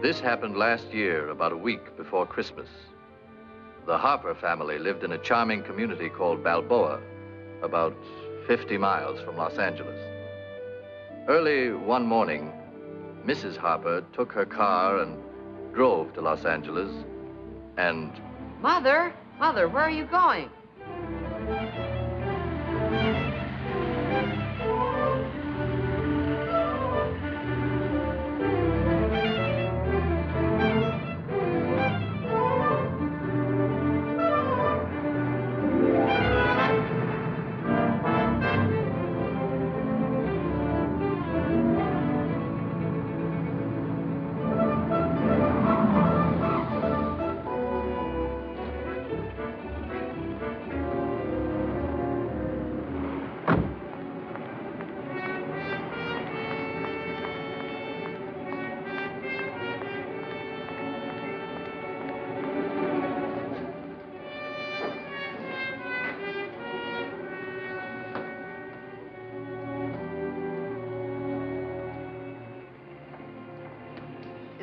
This happened last year, about a week before Christmas. The Harper family lived in a charming community called Balboa, about 50 miles from Los Angeles. Early one morning, Mrs. Harper took her car and drove to Los Angeles and... Mother, where are you going?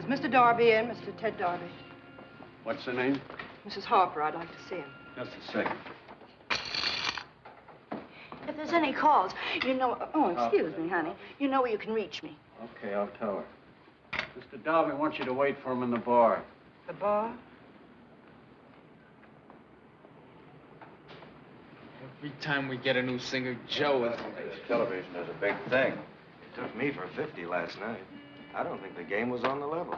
Mr. Darby in, Mr. Ted Darby. What's the name? Mrs. Harper, I'd like to see him. Just a second. If there's any calls, you know... Oh, excuse me, honey. You know where you can reach me. Okay, I'll tell her. Mr. Darby wants you to wait for him in the bar. The bar? Every time we get a new singer, Joe is late. Television is a big thing. It took me for 50 last night. I don't think the game was on the level.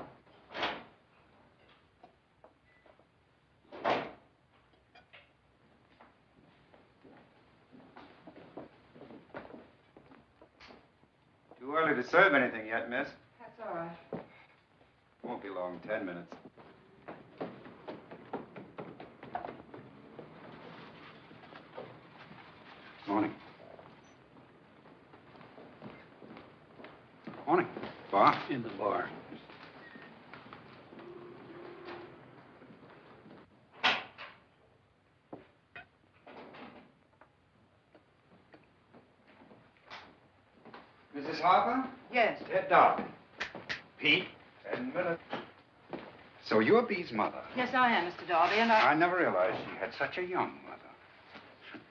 Too early to serve anything yet, miss. That's all right. Won't be long, 10 minutes. Morning. Morning. Bar? In the bar. Mrs. Harper? Yes. Ted Darby. Pete? 10 minutes. So you're Bea's mother? Yes, I am, Mr. Darby, and I never realized she had such a young mother.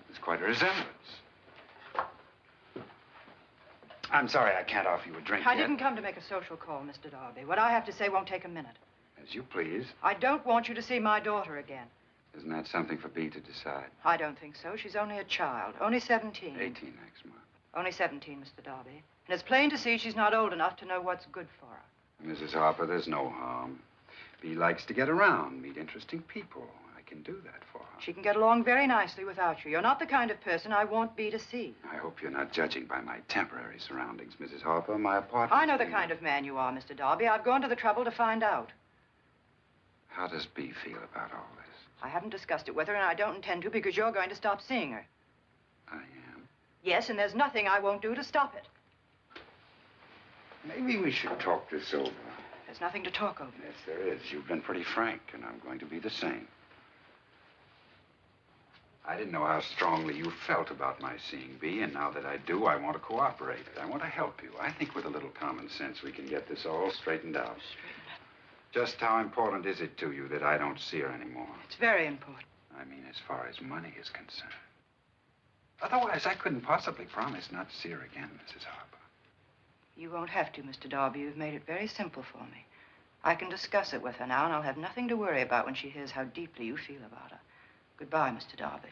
It's quite a resemblance. I'm sorry I can't offer you a drink I yet. didn't come to make a social call, Mr. Darby. What I have to say won't take a minute. As you please. I don't want you to see my daughter again. Isn't that something for Bea to decide? I don't think so. She's only a child. Only 17. 18 next month. Only 17, Mr. Darby. And it's plain to see she's not old enough to know what's good for her. Mrs. Harper, there's no harm. Bea likes to get around, meet interesting people. I can do that for her. She can get along very nicely without you. You're not the kind of person I want Bea to see. I hope you're not judging by my temporary surroundings, Mrs. Harper. My apartment... I know the kind of man you are, Mr. Darby. I've gone to the trouble to find out. How does Bea feel about all this? I haven't discussed it with her, and I don't intend to because you're going to stop seeing her. I am? Yes, and there's nothing I won't do to stop it. Maybe we should talk this over. There's nothing to talk over. Yes, there is. You've been pretty frank, and I'm going to be the same. I didn't know how strongly you felt about my seeing Bea, and now that I do, I want to cooperate. I want to help you. I think with a little common sense, we can get this all straightened out. Just how important is it to you that I don't see her anymore? It's very important. I mean, as far as money is concerned. Otherwise, I couldn't possibly promise not to see her again, Mrs. Harper. You won't have to, Mr. Darby. You've made it very simple for me. I can discuss it with her now, and I'll have nothing to worry about when she hears how deeply you feel about her. Goodbye, Mr. Darby.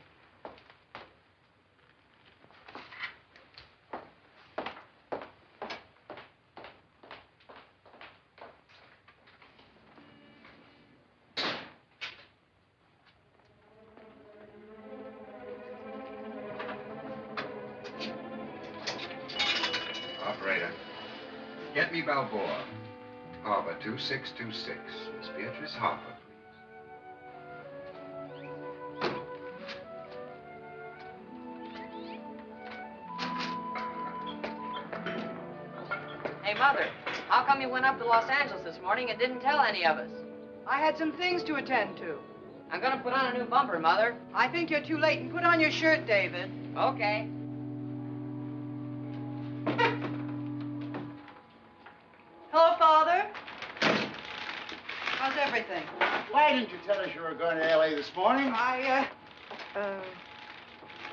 Operator, get me Balboa. Harbor 2626. Miss Beatrice Harper, Hey, Mother, how come you went up to Los Angeles this morning and didn't tell any of us? I had some things to attend to. I'm gonna put on a new bumper, Mother. I think you're too late, and put on your shirt, David. Okay. Hello, Father. why didn't you tell us you were going to L.A. this morning? I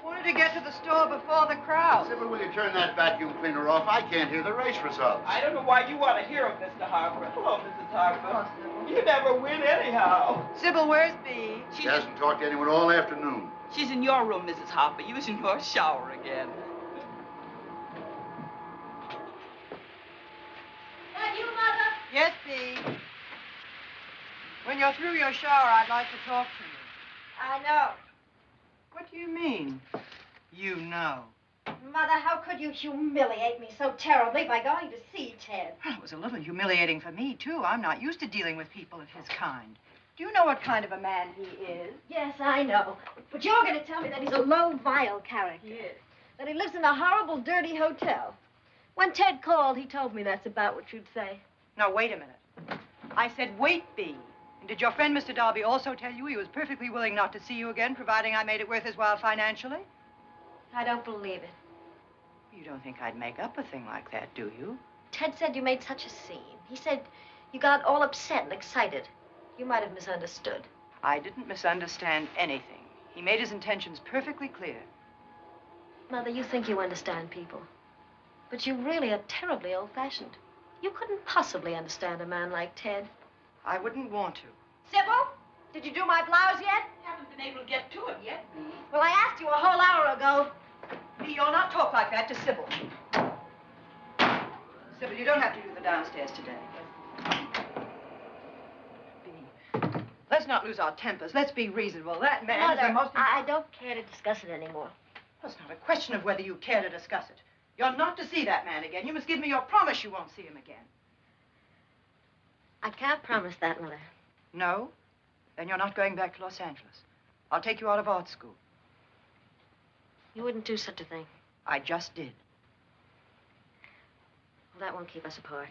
wanted to get to the store before the crowd. Sybil, will you turn that vacuum cleaner off? I can't hear the race results. I don't know why you want to hear him, Mr. Harper. Hello, Mrs. Harper. You never win anyhow. Sybil, where's Bea? She hasn't talked to anyone all afternoon. She's in your room, Mrs. Harper, using your shower again. That you, Mother? Yes, Bea. When you're through your shower, I'd like to talk to you. I know. What do you mean, you know? Mother, how could you humiliate me so terribly by going to see Ted? Well, it was a little humiliating for me, too. I'm not used to dealing with people of his kind. Do you know what kind of a man he is? Yes, I know. But you're going to tell me that he's a low, vile character. Yes. That he lives in a horrible, dirty hotel. When Ted called, he told me that's about what you'd say. Now, wait a minute. I said, wait, Bea. And did your friend, Mr. Darby, also tell you he was perfectly willing not to see you again, providing I made it worth his while financially? I don't believe it. You don't think I'd make up a thing like that, do you? Ted said you made such a scene. He said you got all upset and excited. You might have misunderstood. I didn't misunderstand anything. He made his intentions perfectly clear. Mother, you think you understand people. But you really are terribly old-fashioned. You couldn't possibly understand a man like Ted. I wouldn't want to. Sybil, did you do my blouse yet? Haven't been able to get to it yet, Bea. Well, I asked you a whole hour ago. Bea, you'll not talk like that to Sybil. Sybil, you don't have to do the downstairs today. Bea, let's not lose our tempers. Let's be reasonable. That man is the Mother, most... I don't care to discuss it anymore. Well, it's not a question of whether you care to discuss it. You're not to see that man again. You must give me your promise you won't see him again. I can't promise that, Mother. No? Then you're not going back to Los Angeles. I'll take you out of art school. You wouldn't do such a thing. I just did. Well, that won't keep us apart.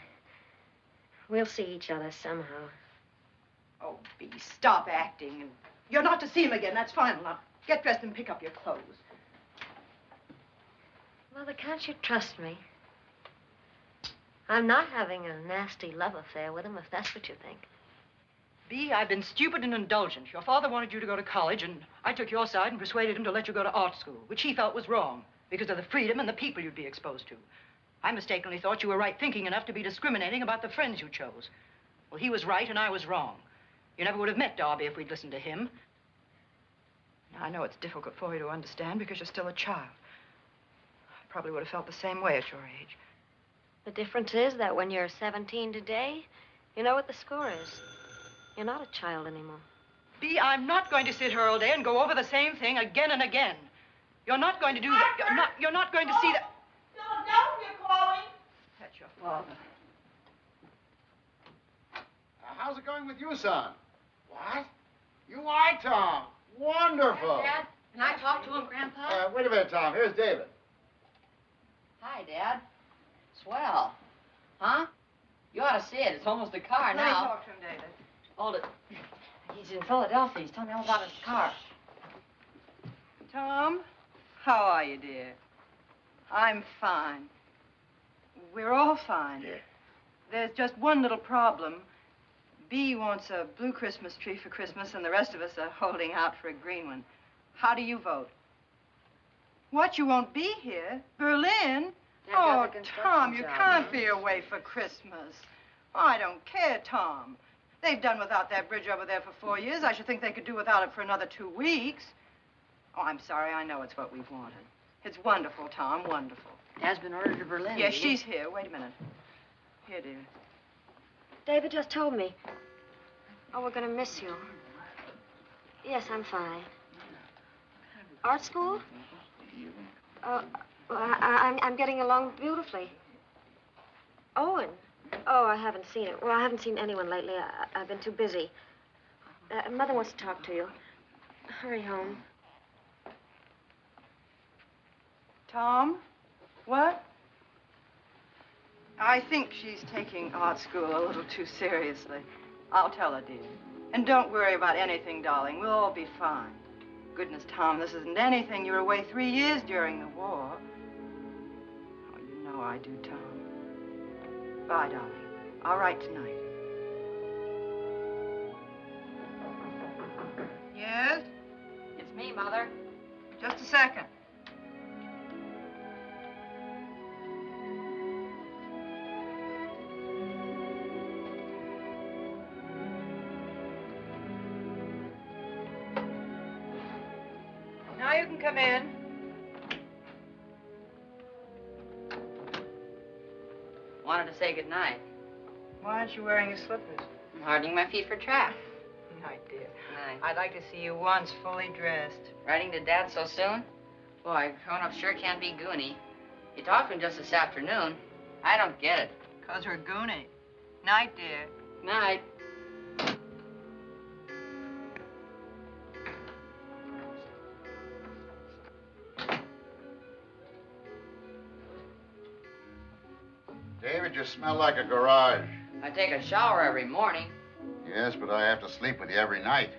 We'll see each other somehow. Oh, Bea, stop acting. And you're not to see him again. That's final. Now, get dressed and pick up your clothes. Mother, can't you trust me? I'm not having a nasty love affair with him, if that's what you think. Bea, I've been stupid and indulgent. Your father wanted you to go to college, and I took your side and persuaded him to let you go to art school, which he felt was wrong, because of the freedom and the people you'd be exposed to. I mistakenly thought you were right-thinking enough to be discriminating about the friends you chose. Well, he was right and I was wrong. You never would have met Darby if we'd listened to him. Now, I know it's difficult for you to understand because you're still a child. I probably would have felt the same way at your age. The difference is that when you're 17 today, you know what the score is. You're not a child anymore. Bea, I'm not going to sit here all day and go over the same thing again and again. You're not going to do that. You're not going to see that. Philadelphia calling. That's your father. How's it going with you, son? What? You are Tom. Wonderful. Hi, Dad. Can I talk to him, Grandpa? Wait a minute, Tom. Here's David. Hi, Dad. Swell. Huh? You ought to see it. It's almost a car Let me now. talk to him, David. Hold it. He's in Philadelphia. He's telling me all about his car. Tom, how are you, dear? I'm fine. We're all fine. Yeah. There's just one little problem. Bea wants a blue Christmas tree for Christmas, and the rest of us are holding out for a green one. How do you vote? What, you won't be here? Berlin? They've Oh, got the construction Tom, you job, can't huh? be away for Christmas. Oh, I don't care, Tom. They've done without that bridge over there for 4 years. I should think they could do without it for another 2 weeks. Oh, I'm sorry. I know it's what we've wanted. It's wonderful, Tom, wonderful. Dad's been ordered to Berlin. Yes, Bea. she's here. Wait a minute. Here, dear. David just told me. Oh, we're going to miss you. Yes, I'm fine. Art school? Well, I'm getting along beautifully. Owen? Oh, I haven't seen it. Well, I haven't seen anyone lately. I've been too busy. Mother wants to talk to you. Hurry home. Tom? What? I think she's taking art school a little too seriously. I'll tell her, dear. And don't worry about anything, darling. We'll all be fine. Goodness, Tom, this isn't anything. You were away 3 years during the war. Oh, you know I do, Tom. Bye, darling. I'll write tonight. come in. Wanted to say goodnight. Why aren't you wearing your slippers? I'm hardening my feet for track. Night, dear. Night. I'd like to see you once fully dressed. Writing to Dad so soon? Boy, grown-up sure can be goony. You talked to him just this afternoon. I don't get it. 'Cause we're goony. Night, dear. Night. David, you smell like a garage. I take a shower every morning. Yes, but I have to sleep with you every night.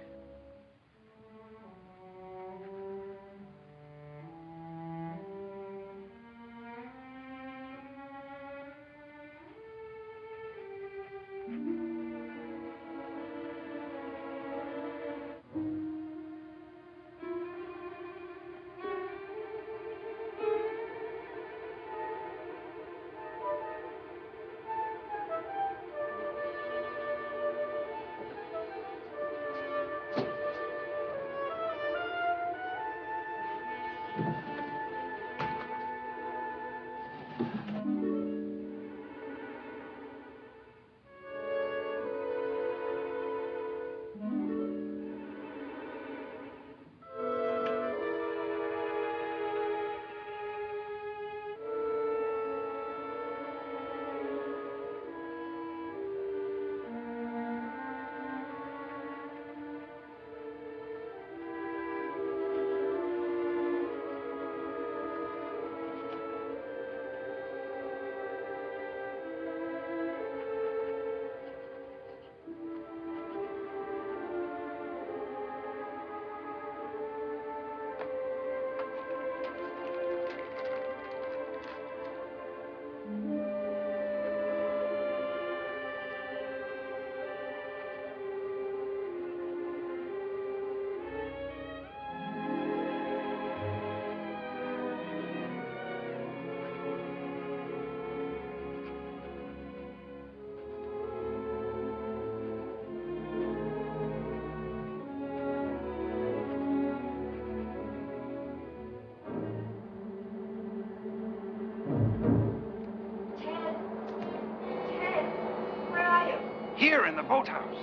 Here in the boathouse.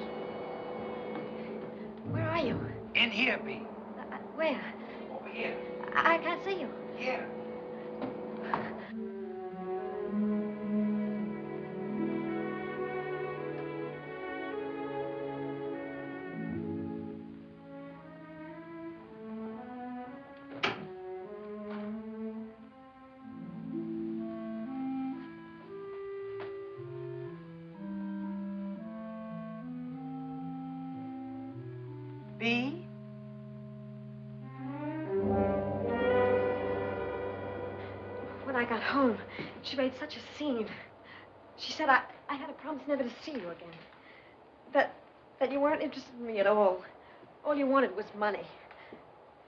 Where are you? In here, Bea. Where? Over here. I can't see you. Here. Bea? When I got home, she made such a scene. She said I had a promise never to see you again. That you weren't interested in me at all. All you wanted was money.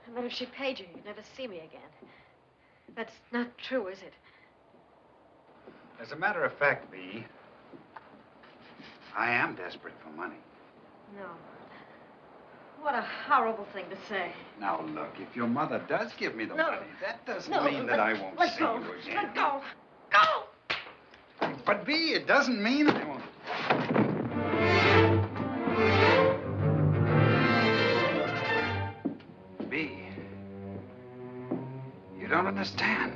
And that if she paid you, you'd never see me again. That's not true, is it? As a matter of fact, Bea, I am desperate for money. No. What a horrible thing to say. Now, look, if your mother does give me the No. money, that doesn't No, mean that I won't let see go. you again. Let go. Go! But, Bea, it doesn't mean I won't. Bea, you don't understand.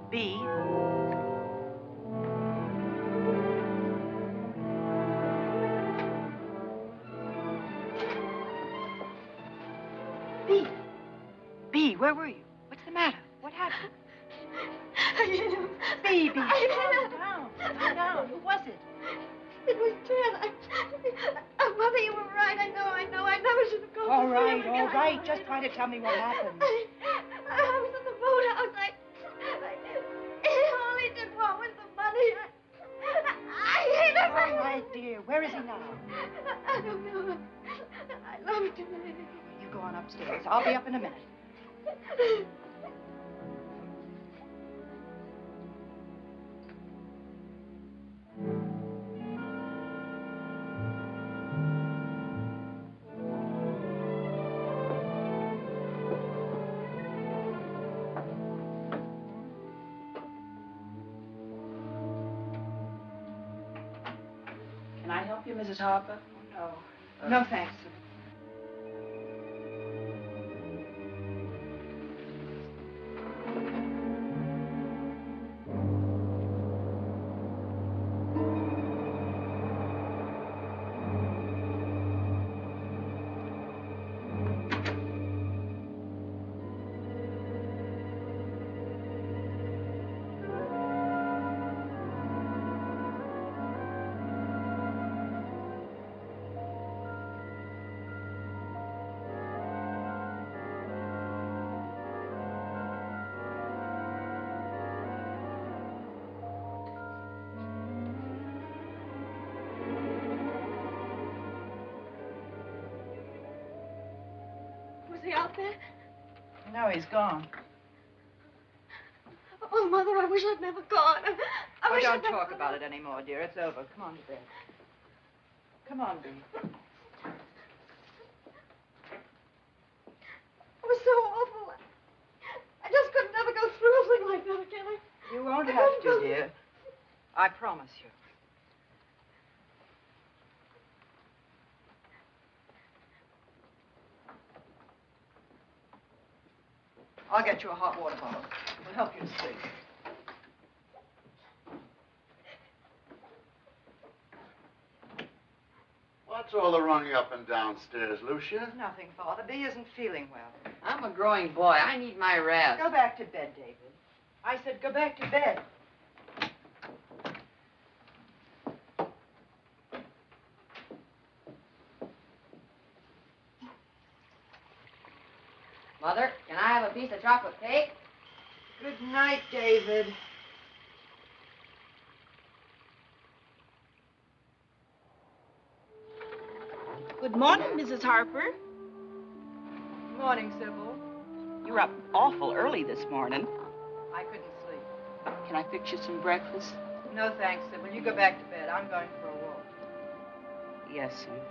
Bea? Bea? Bea, where were you? What's the matter? What happened? Bea, calm down. Calm down. Who was it? It was Ted. Mother, you were right. I know. I never should have gone All to see right, him again. all right. Just try to tell me what happened. I was in the boathouse. All he did want was the money. I hate him. All right, dear. Where is he now? I don't know. I love him. You go on upstairs. I'll be up in a minute. you, Mrs. Harper? No. No, thanks. Was he out there? No, he's gone. Oh, Mother, I wish I'd never gone. I wish don't I'd never talk about it anymore, dear. It's over. Come on to bed. Come on, Bea. It was so awful. I just couldn't ever go through something like that again. You won't have to, dear. I promise you. I'll get you a hot water bottle. It'll help you to sleep. What's all the running up and downstairs, Lucia? Nothing, Father. Bea isn't feeling well. I'm a growing boy. I need my rest. Go back to bed, David. I said go back to bed. Mother, can I have a piece of chocolate cake? Good night, David. Good morning, Mrs. Harper. Morning, Sybil. You're up awful early this morning. I couldn't sleep. Can I fix you some breakfast? No, thanks, Sybil. You go back to bed. I'm going for a walk. Yes, sir.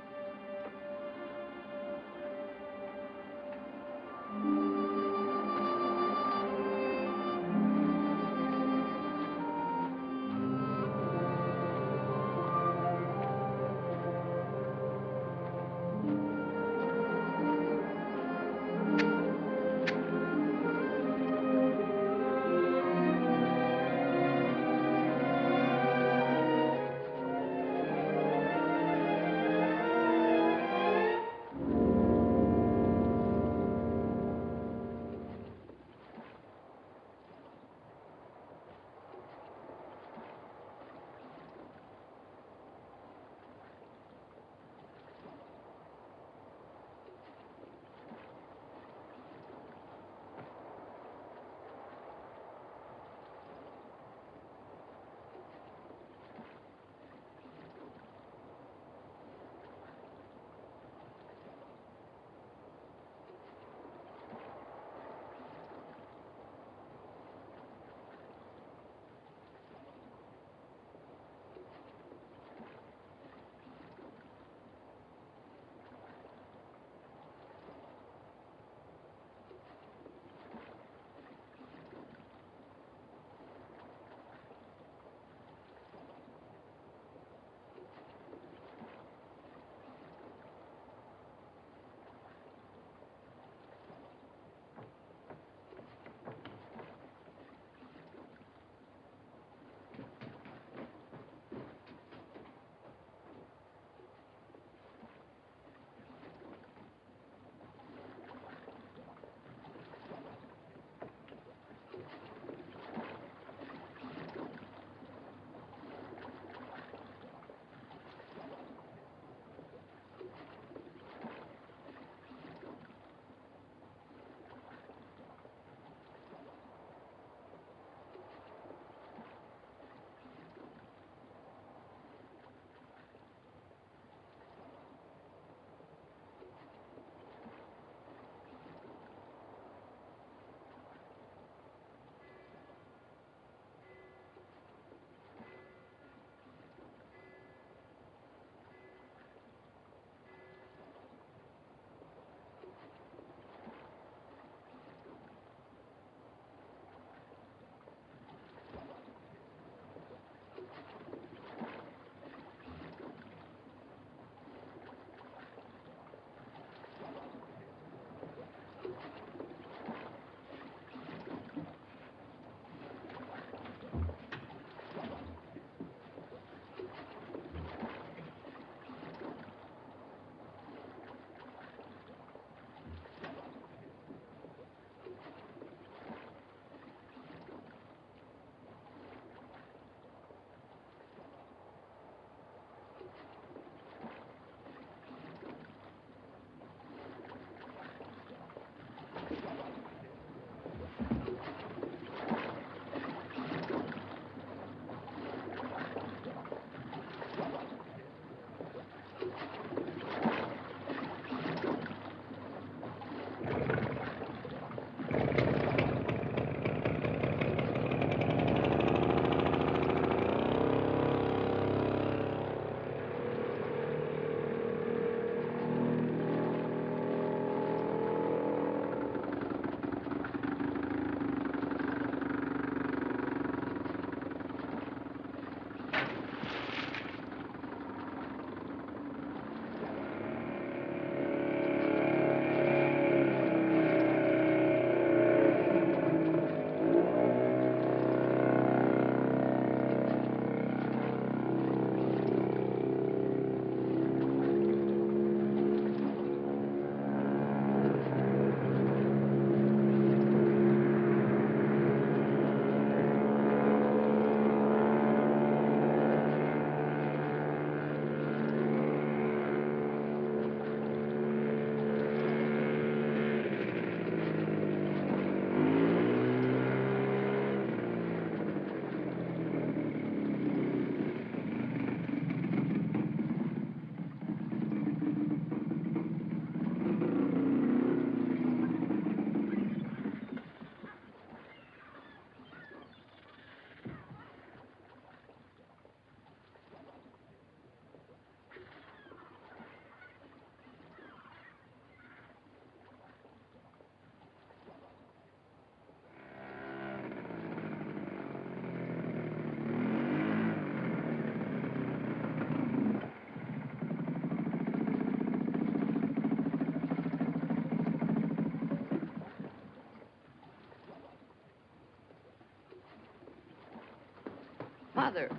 Mother,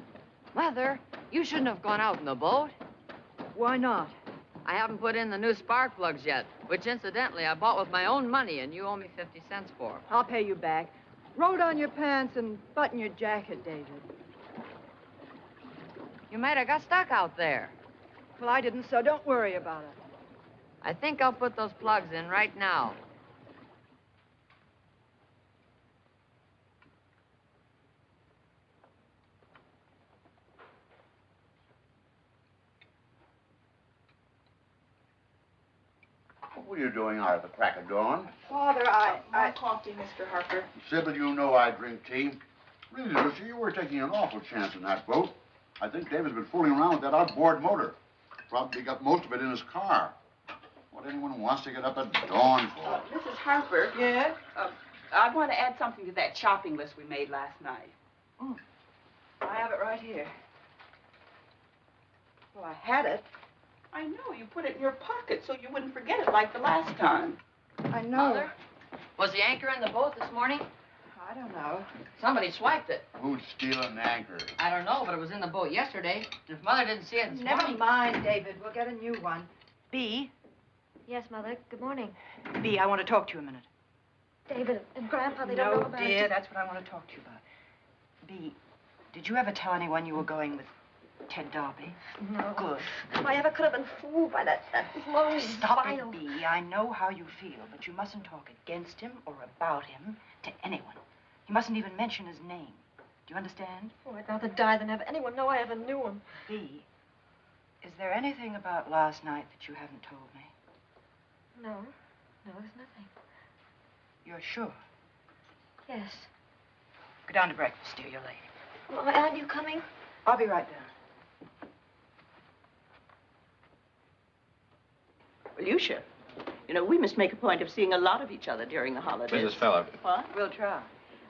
Mother, you shouldn't have gone out in the boat. Why not? I haven't put in the new spark plugs yet, which incidentally I bought with my own money, and you owe me 50 cents for. I'll pay you back. Roll down your pants and button your jacket, David. You might have got stuck out there. Well, I didn't, so don't worry about it. I think I'll put those plugs in right now. What are you doing out at the crack of dawn? Father, I coffee, Mr. Harper. Sybil, you know I drink tea. Really, Lucia, you were taking an awful chance in that boat. I think David's been fooling around with that outboard motor. Probably got most of it in his car. What anyone wants to get up at dawn for? Mrs. Harper. Yes? I want to add something to that shopping list we made last night. I have it right here. Well, I had it. I know. You put it in your pocket so you wouldn't forget it like the last time. I know. Mother, was the anchor in the boat this morning? I don't know. Somebody swiped it. Who's stealing the anchor? I don't know, but it was in the boat yesterday. If Mother didn't see it this Never morning... mind, David. We'll get a new one. Bea? Yes, Mother. Good morning. Bea, I want to talk to you a minute. David and Grandpa, they don't know about dear, it. that's what I want to talk to you about. Bea, did you ever tell anyone you were going with Ted Darby? No. Good. If I ever could have been fooled by that low, Stop vile... it, Bea. I know how you feel, but you mustn't talk against him or about him to anyone. You mustn't even mention his name. Do you understand? Oh, I'd rather die than have anyone know I ever knew him. Bea, is there anything about last night that you haven't told me? No. No, there's nothing. You're sure? Yes. Go down to breakfast, dear. You're late. Well, aren't you coming? I'll be right down. Lucia, you know, we must make a point of seeing a lot of each other during the holidays. Mrs. Feller. What? We'll try.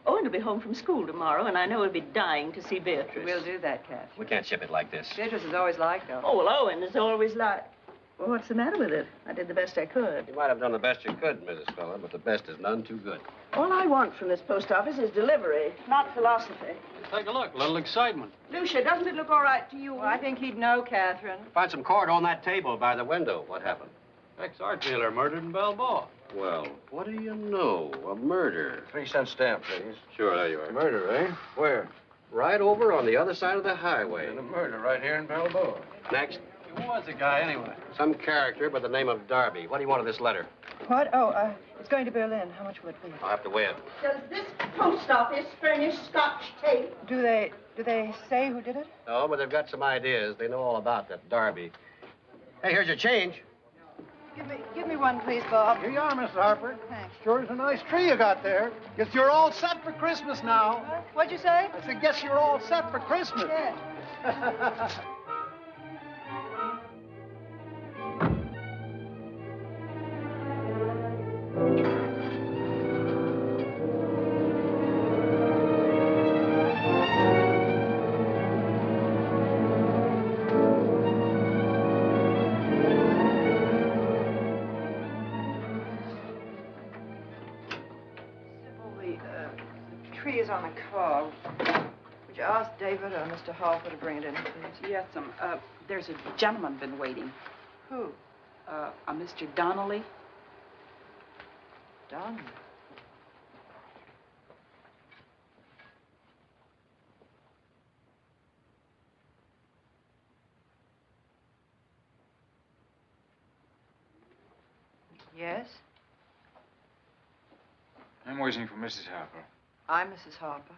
Owen will be home from school tomorrow, and I know he'll be dying to see Beatrice. We'll do that, Kat. We can't ship it like this. Beatrice is always like that. Oh, well, Owen is always like... Well, what's the matter with it? I did the best I could. You might have done the best you could, Mrs. Feller, but the best is none too good. All I want from this post office is delivery, not philosophy. Take a look. A little excitement. Lucia, doesn't it look all right to you? Well, I think he'd know, Catherine. Find some cord on that table by the window. What happened? Ex-art dealer murdered in Balboa. Well, what do you know? A murder. 3-cent stamp, please. Sure, there you are. Murder, eh? Where? Right over on the other side of the highway. And a murder right here in Balboa. Next, Who was the guy, anyway? some character by the name of Darby. What do you want of this letter? What? Oh, it's going to Berlin. How much will it be? I'll have to weigh it. Does this post office furnish Scotch tape? Do they say who did it? No, but they've got some ideas. They know all about that Darby. Hey, here's your change. Give me one, please, Bob. Here you are, Mr. Harper. Thanks. Sure is a nice tree you got there. Guess you're all set for Christmas now. What'd you say? I said, guess you're all set for Christmas. Yeah. The tree is on the car. Would you ask David or Mr. Harper to bring it in, please? Yes, there's a gentleman been waiting. Who? A Mr. Donnelly. Donnelly. Yes? I'm waiting for Mrs. Harper. I'm Mrs. Harper.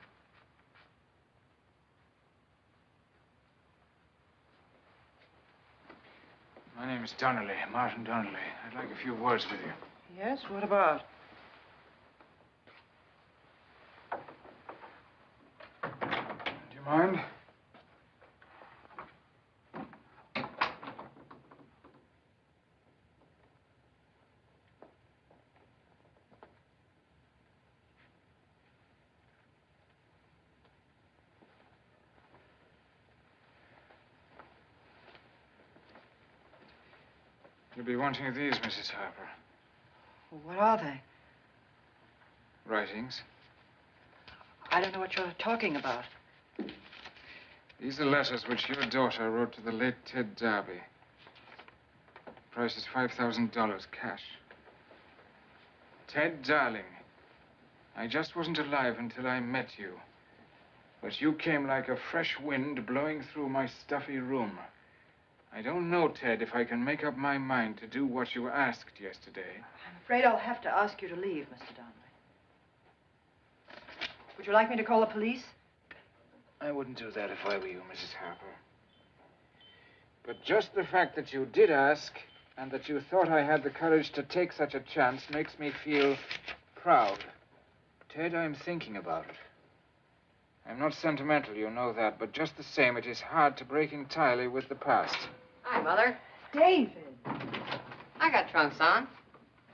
My name is Donnelly, Martin Donnelly. I'd like a few words with you. Yes? What about? Do you mind? You'll be wanting these, Mrs. Harper. Well, what are they? Writings. I don't know what you're talking about. These are letters which your daughter wrote to the late Ted Darby. The price is $5,000 cash. Ted, darling, I just wasn't alive until I met you. But you came like a fresh wind blowing through my stuffy room. I don't know, Ted, if I can make up my mind to do what you asked yesterday. I'm afraid I'll have to ask you to leave, Mr. Donnelly. Would you like me to call the police? I wouldn't do that if I were you, Mrs. Harper. But just the fact that you did ask and that you thought I had the courage to take such a chance makes me feel proud. Ted, I'm thinking about it. I'm not sentimental, you know that, but just the same, it is hard to break entirely with the past. Hi, Mother. David. I got trunks on.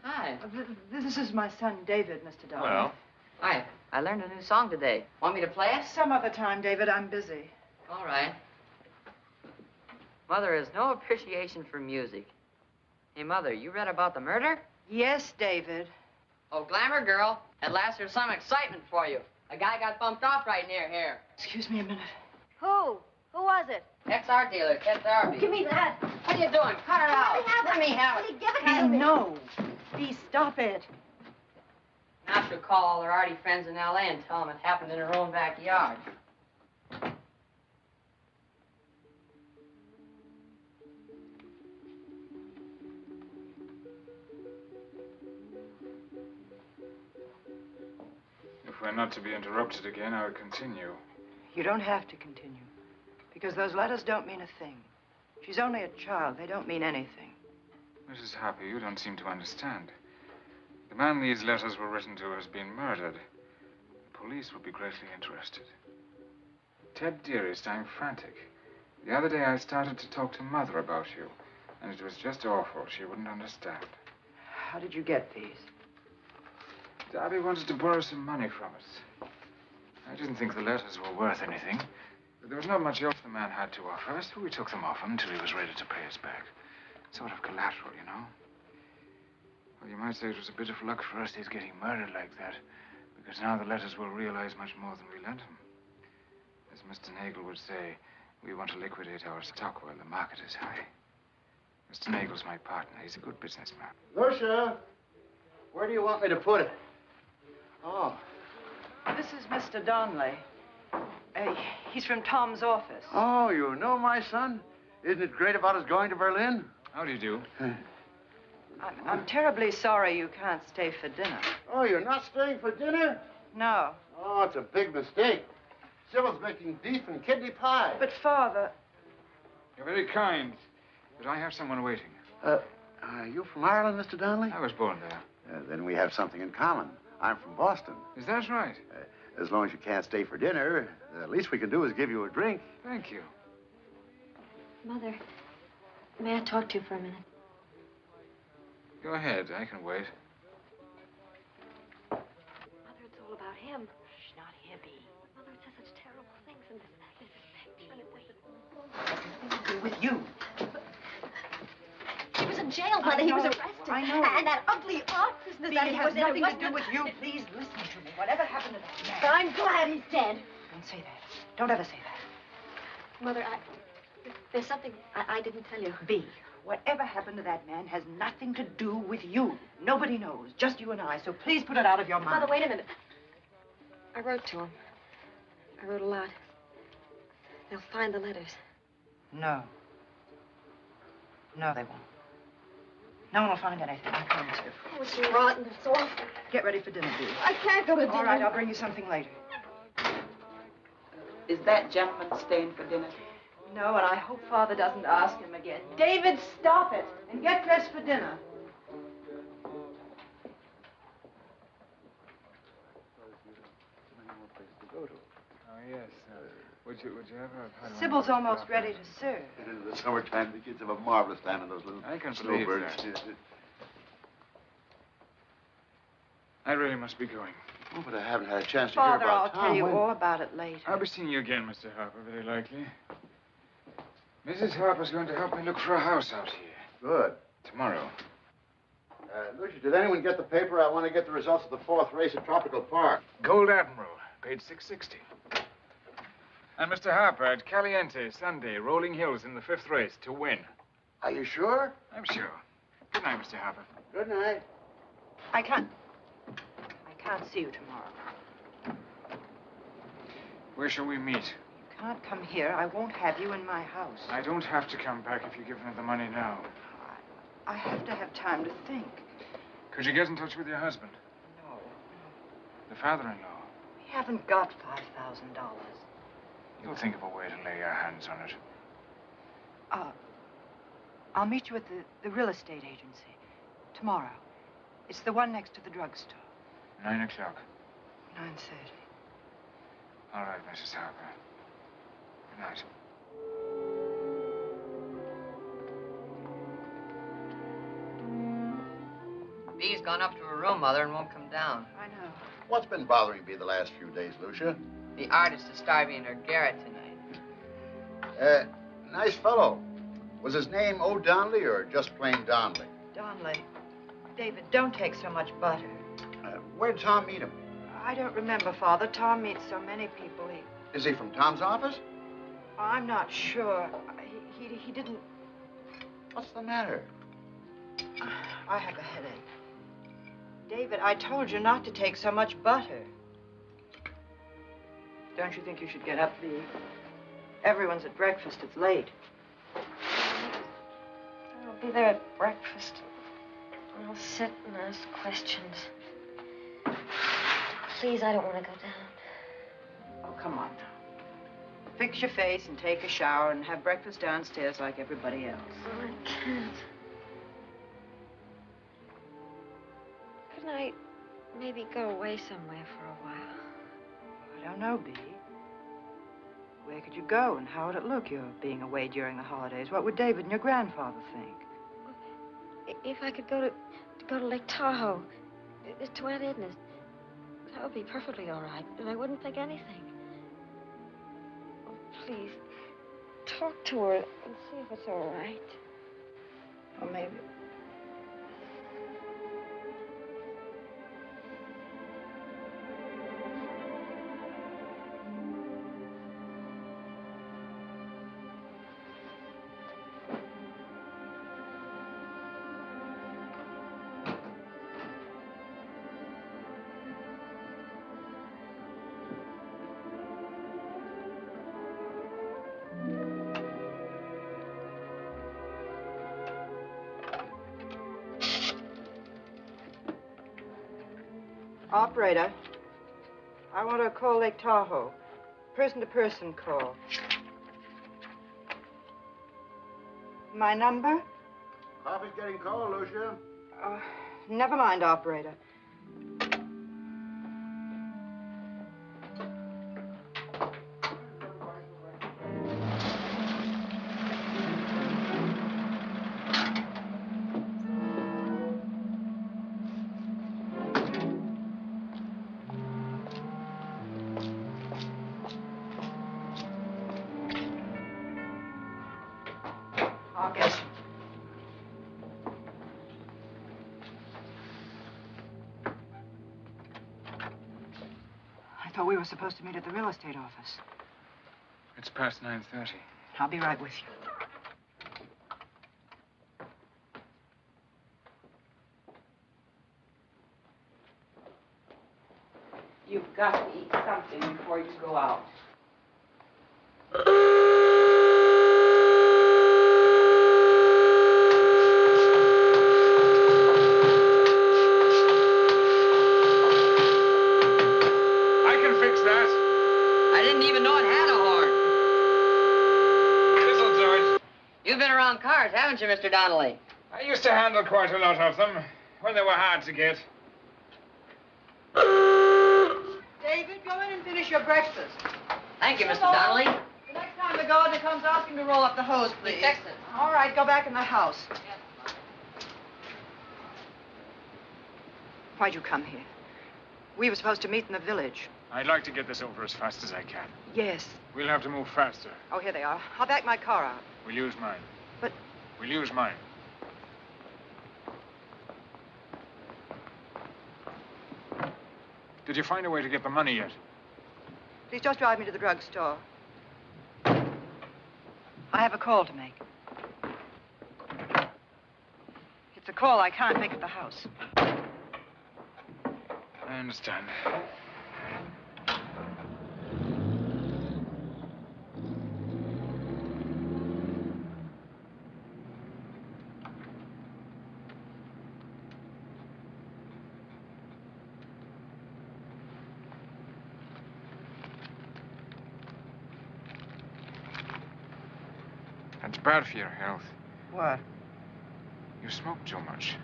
Hi. This is my son, David, Mr. Donnelly. Well? Hi. I learned a new song today. Want me to play it? Some other time, David. I'm busy. All right. Mother has no appreciation for music. Hey, Mother, you read about the murder? Yes, David. Oh, glamour girl. At last there's some excitement for you. A guy got bumped off right near here. Excuse me a minute. Who? Who was it? Ex-art dealer, Ted Darby. Give me that. What are you doing? Cut it out. Let me have it. Give it to me. No. Please stop it. Now she'll call all her arty friends in L.A. and tell them it happened in her own backyard. If we're not to be interrupted again, I'll continue. You don't have to continue. Because those letters don't mean a thing. She's only a child. They don't mean anything. Mrs. Harper, you don't seem to understand. The man these letters were written to has been murdered. The police will be greatly interested. Ted, dearest, I'm frantic. The other day I started to talk to Mother about you, and it was just awful. She wouldn't understand. How did you get these? Darby wanted to borrow some money from us. I didn't think the letters were worth anything, but there was not much else the man had to offer us, so we took them off him until he was ready to pay us back. Sort of collateral, you know. Well, you might say it was a bit of luck for us his getting murdered like that, because now the letters will realize much more than we lent him. As Mr. Nagel would say, we want to liquidate our stock while the market is high. Mr. Nagel's my partner. He's a good businessman. Lucia, where do you want me to put it? Oh. This is Mr. Donnelly. He's from Tom's office. Oh, you know my son? Isn't it great about us going to Berlin? How do you do? I'm terribly sorry you can't stay for dinner. Oh, you're not staying for dinner? No. Oh, it's a big mistake. Sybil's making beef and kidney pie. But, Father... You're very kind, but I have someone waiting. Are you from Ireland, Mr. Donnelly? I was born there. Then we have something in common. I'm from Boston. Is that right? As long as you can't stay for dinner, the least we can do is give you a drink. Thank you. Mother, may I talk to you for a minute? Go ahead. I can wait. Mother, it's all about him. Shh, not him, Bea. Mother, it says such terrible things in this Nothing to do with you. He was in jail, Mother. He was arrested. I know. And that ugly art business that he has was in. nothing to do with you. Please listen to me. Whatever happened to that man? But I'm glad he's dead. Don't say that. Don't ever say that. Mother, there's something I didn't tell you. Bea, whatever happened to that man has nothing to do with you. Nobody knows. Just you and I. So please put it out of your mind. Mother, wait a minute. I wrote to him. I wrote a lot. They'll find the letters. No. No, they won't. No one will find anything, I promise you. Oh, it's rotten. It's awful. Get ready for dinner, Bea. I can't go to dinner. All right, I'll bring you something later. Is that gentleman staying for dinner? No, and I hope Father doesn't ask him again. David, stop it and get dressed for dinner. Oh, yes. Would you ever have had Sybil's almost ready to serve. In the summertime, the kids have a marvelous time in those little I can believe snowbirds. that. I really must be going. Oh, but I haven't had a chance to Father, hear I'll about tell Tom. you When- all about it later. I'll be seeing you again, Mr. Harper, very likely. Mrs. Harper's going to help me look for a house out here. Good. Tomorrow. Lucia, did anyone get the paper? I want to get the results of the 4th race at Tropical Park. Gold Admiral, paid $6.60. And Mr. Harper at Caliente, Sunday, Rolling Hills in the 5th race to win. Are you sure? I'm sure. Good night, Mr. Harper. Good night. I can't see you tomorrow. Where shall we meet? You can't come here. I won't have you in my house. I don't have to come back if you give me the money now. I have to have time to think. Could you get in touch with your husband? No. The father-in-law? We haven't got $5,000. You'll think of a way to lay your hands on it. I'll meet you at the real estate agency tomorrow. It's the one next to the drugstore. 9 o'clock. 9:30. All right, Mrs. Harper. Good night. Bee's gone up to her room, Mother, and won't come down. I know. What's been bothering Bea the last few days, Lucia? The artist is starving in her garret tonight. Nice fellow. Was his name O'Donnelly or just plain Donnelly? Donnelly. David, don't take so much butter. Where'd Tom meet him? I don't remember, Father. Tom meets so many people. Is he from Tom's office? I'm not sure. He didn't... What's the matter? I have a headache. David, I told you not to take so much butter. Don't you think you should get up, Bea? Everyone's at breakfast. It's late. I'll be there at breakfast. I'll sit and ask questions. Please, I don't want to go down. Oh, come on now. Fix your face and take a shower and have breakfast downstairs like everybody else. Oh, I can't. Couldn't I maybe go away somewhere for a while? I don't know, Bea. Where could you go and how would it look, your being away during the holidays? What would David and your grandfather think? If I could go to Lake Tahoe, to Aunt Edna's, that would be perfectly all right, and I wouldn't think anything. Oh, please, talk to her and see if it's all right. Or maybe... Operator, I want to call Lake Tahoe. Person-to-person call. My number? Coffee's getting cold, Lucia. Never mind, operator. I thought we were supposed to meet at the real estate office. It's past 9:30. I'll be right with you. You've got to eat something before you go out. Cars, haven't you, Mr. Donnelly? I used to handle quite a lot of them when they were hard to get. David, go in and finish your breakfast. Thank you, Mr. Donnelly. The next time the gardener comes, ask him to roll up the hose, please. Fix it. All right, go back in the house. Why'd you come here? We were supposed to meet in the village. I'd like to get this over as fast as I can. Yes. We'll have to move faster. Oh, here they are. I'll back my car out. We'll use mine. But... We'll use mine. Did you find a way to get the money yet? Please just drive me to the drugstore. I have a call to make. It's a call I can't make at the house. I understand. That's bad for your health. What? You smoke too much.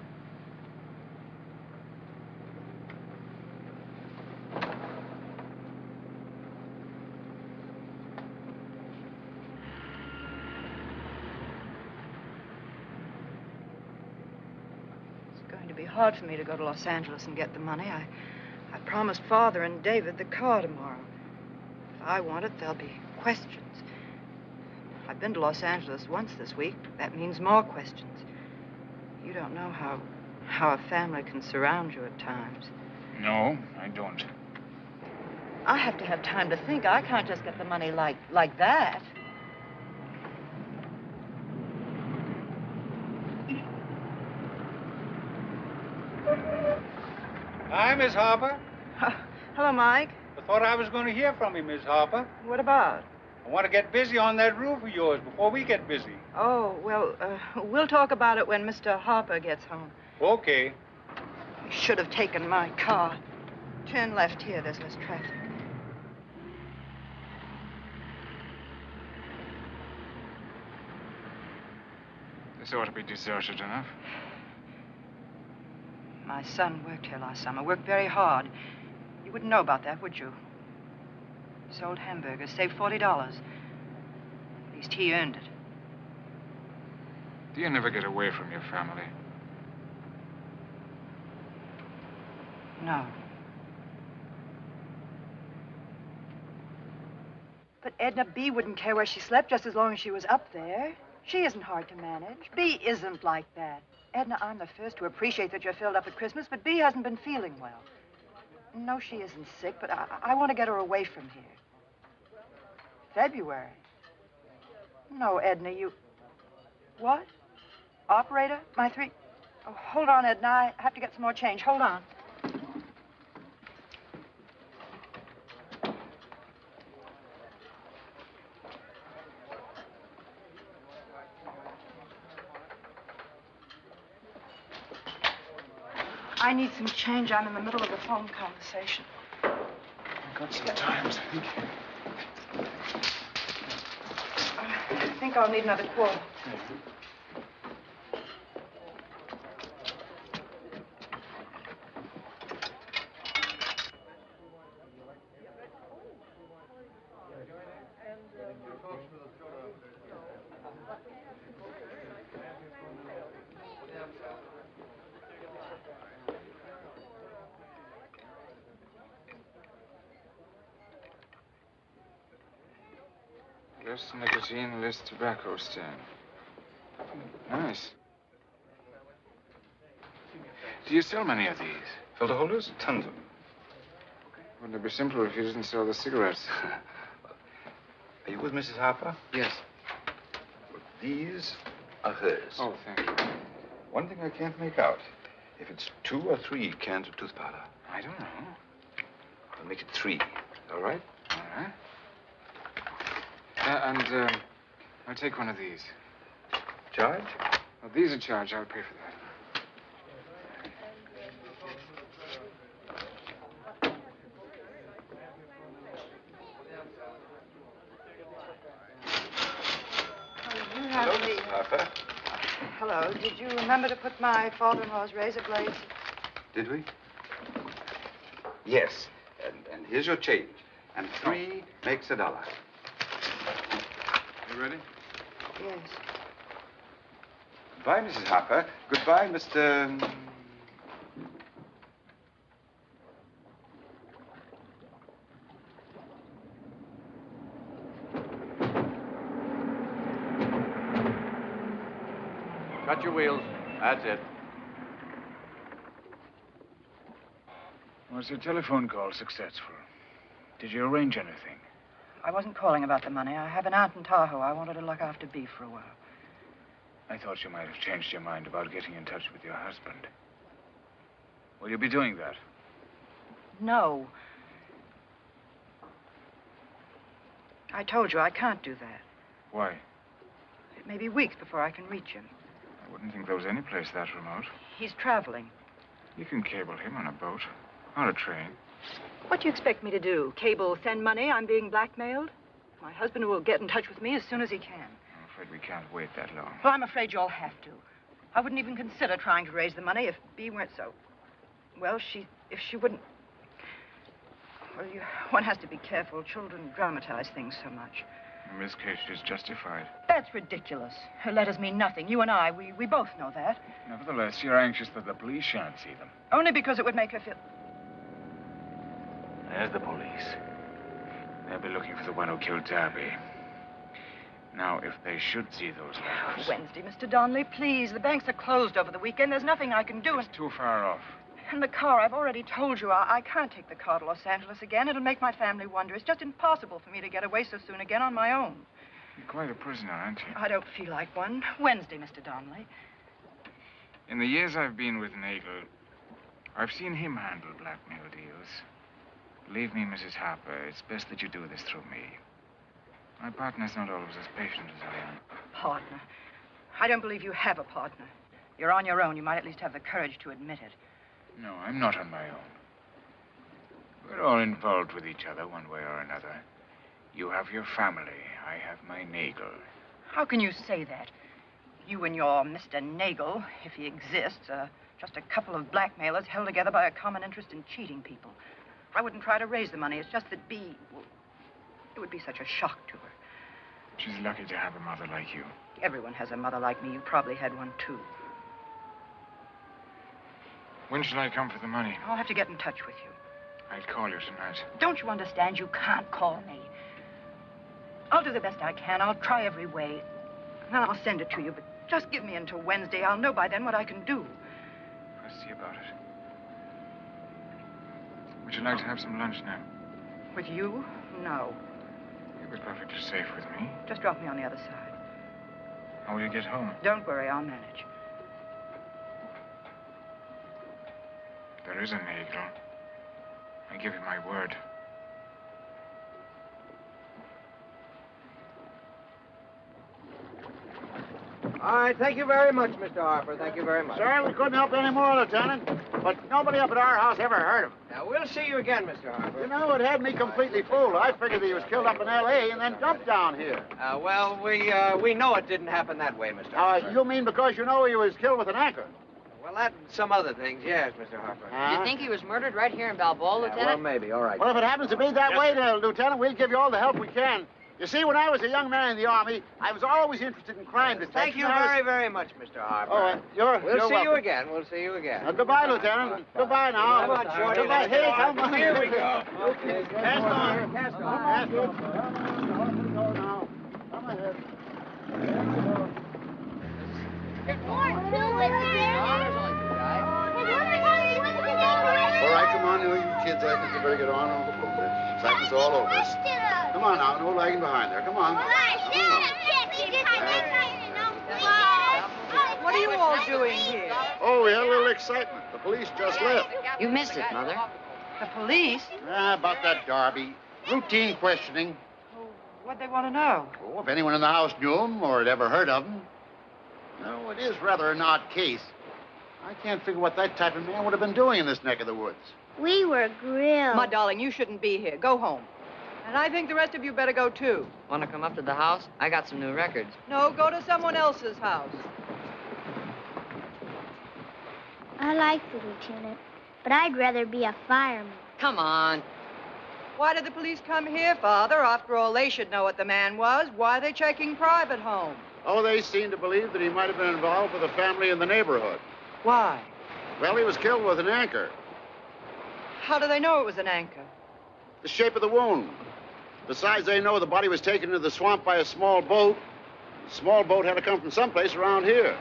It's going to be hard for me to go to Los Angeles and get the money. I promised Father and David the car tomorrow. If I want it, there'll be questions. I've been to Los Angeles once this week. That means more questions. You don't know how a family can surround you at times. No, I don't. I have to have time to think. I can't just get the money like that. Hi, Miss Harper. Hello, Mike. I thought I was going to hear from you, Miss Harper. What about? I want to get busy on that roof of yours before we get busy. Oh, well, we'll talk about it when Mr. Harper gets home. Okay. I should have taken my car. Turn left here. There's less traffic. This ought to be deserted enough. My son worked here last summer. Worked very hard. You wouldn't know about that, would you? Sold hamburgers, saved $40. At least he earned it. Do you never get away from your family? No. But Edna B. wouldn't care where she slept just as long as she was up there. She isn't hard to manage. B isn't like that. Edna, I'm the first to appreciate that you're filled up at Christmas, but B hasn't been feeling well. No, she isn't sick, but I want to get her away from here. February? No, Edna, you... What? Operator? My three... Oh, hold on, Edna. I have to get some more change. Hold on. I need some change. I'm in the middle of a phone conversation. I've got some time, I think. I think I'll need another quarter. Less nicotine, less tobacco stand. Nice. Do you sell many of these? Filter holders? Tons of them. Wouldn't it be simpler if you didn't sell the cigarettes? Are you with Mrs. Harper? Yes. Well, these are hers. Oh, thank you. One thing I can't make out. If it's 2 or 3 cans of tooth powder. I don't know. I'll make it 3. All right? All right. I'll take one of these. Charge? Well, these are charged. I'll pay for that. Hello, Mrs. Harper. Hello. Did you remember to put my father-in-law's razor blades? Did we? Yes. And here's your change. And 3 makes $1. You ready? Yes. Goodbye, Mrs. Harper. Goodbye, Mr. Cut your wheels. That's it. Was your telephone call successful? Did you arrange anything? I wasn't calling about the money. I have an aunt in Tahoe. I wanted to look after Bea for a while. I thought you might have changed your mind about getting in touch with your husband. Will you be doing that? No. I told you I can't do that. Why? It may be weeks before I can reach him. I wouldn't think there was any place that remote. He's traveling. You can cable him on a boat or a train. What do you expect me to do? Cable, send money? I'm being blackmailed? My husband will get in touch with me as soon as he can. I'm afraid we can't wait that long. Well, I'm afraid you'll have to. I wouldn't even consider trying to raise the money if Bea weren't so... Well, if she wouldn't... Well, one has to be careful. Children dramatize things so much. In this case, she's justified. That's ridiculous. Her letters mean nothing. You and I, we both know that. Nevertheless, you're anxious that the police shan't see them. Only because it would make her feel... There's the police. They'll be looking for the one who killed Darby. Now, if they should see those letters... Wednesday, Mr. Donnelly, please. The banks are closed over the weekend. There's nothing I can do. It's too far off. And the car, I've already told you, I can't take the car to Los Angeles again. It'll make my family wonder. It's just impossible for me to get away so soon again on my own. You're quite a prisoner, aren't you? I don't feel like one. Wednesday, Mr. Donnelly. In the years I've been with Nagel, I've seen him handle blackmail deals. Believe me, Mrs. Harper, it's best that you do this through me. My partner's not always as patient as I am. Partner? I don't believe you have a partner. You're on your own. You might at least have the courage to admit it. No, I'm not on my own. We're all involved with each other one way or another. You have your family. I have my Nagel. How can you say that? You and your Mr. Nagel, if he exists, are just a couple of blackmailers held together by a common interest in cheating people. I wouldn't try to raise the money. It's just that Bea... Well, it would be such a shock to her. She's lucky to have a mother like you. Everyone has a mother like me. You probably had one, too. When shall I come for the money? I'll have to get in touch with you. I'll call you tonight. Don't you understand? You can't call me. I'll do the best I can. I'll try every way. And then I'll send it to you. But just give me until Wednesday. I'll know by then what I can do. I'll see about it. Would you like to have some lunch now? With you? No. You'll be perfectly safe with me. Just drop me on the other side. How will you get home? Don't worry. I'll manage. There is a Nagel. I give you my word. All right, thank you very much, Mr. Harper. Thank you very much. Sorry we couldn't help any more, Lieutenant. But nobody up at our house ever heard of him. Now, we'll see you again, Mr. Harper. You know, it had me completely fooled. I figured he was killed up in L.A. and then dumped down here. Well, we know it didn't happen that way, Mr. Harper. You mean because you know he was killed with an anchor? Well, that and some other things, yes, Mr. Harper. You think he was murdered right here in Balboa, Lieutenant? Well, maybe. All right. Well, if it happens to be that way, Lieutenant, we'll give you all the help we can. You see, when I was a young man in the Army, I was always interested in crime detection. Thank you very, very much, Mr. Harper. Oh, We'll see welcome. you again. We'll see you again. Goodbye, Lieutenant. Goodbye now. Come on, Shorty. Goodbye. Hey, come on. Here we go. Okay. Cast on. Cast on. Cast on. Now. Come ahead. All right, come on, you kids. I think you better get on over a little bit. Cycle's all over us. Come on now, no lagging behind there. Come on. What are you all doing here? Oh, we had a little excitement. The police just left. You missed it, Mother. The police? About that Darby. Routine questioning. What'd they want to know? Oh, if anyone in the house knew him or had ever heard of him. No, it is rather an odd case. I can't figure what that type of man would have been doing in this neck of the woods. We were grilled. My darling, you shouldn't be here. Go home. And I think the rest of you better go, too. Want to come up to the house? I got some new records. No, go to someone else's house. I like the lieutenant, but I'd rather be a fireman. Come on. Why did the police come here, Father? After all, they should know what the man was. Why are they checking private homes? Oh, they seem to believe that he might have been involved with a family in the neighborhood. Why? Well, he was killed with an anchor. How do they know it was an anchor? The shape of the wound. Besides, they know the body was taken to the swamp by a small boat. The small boat had to come from someplace around here.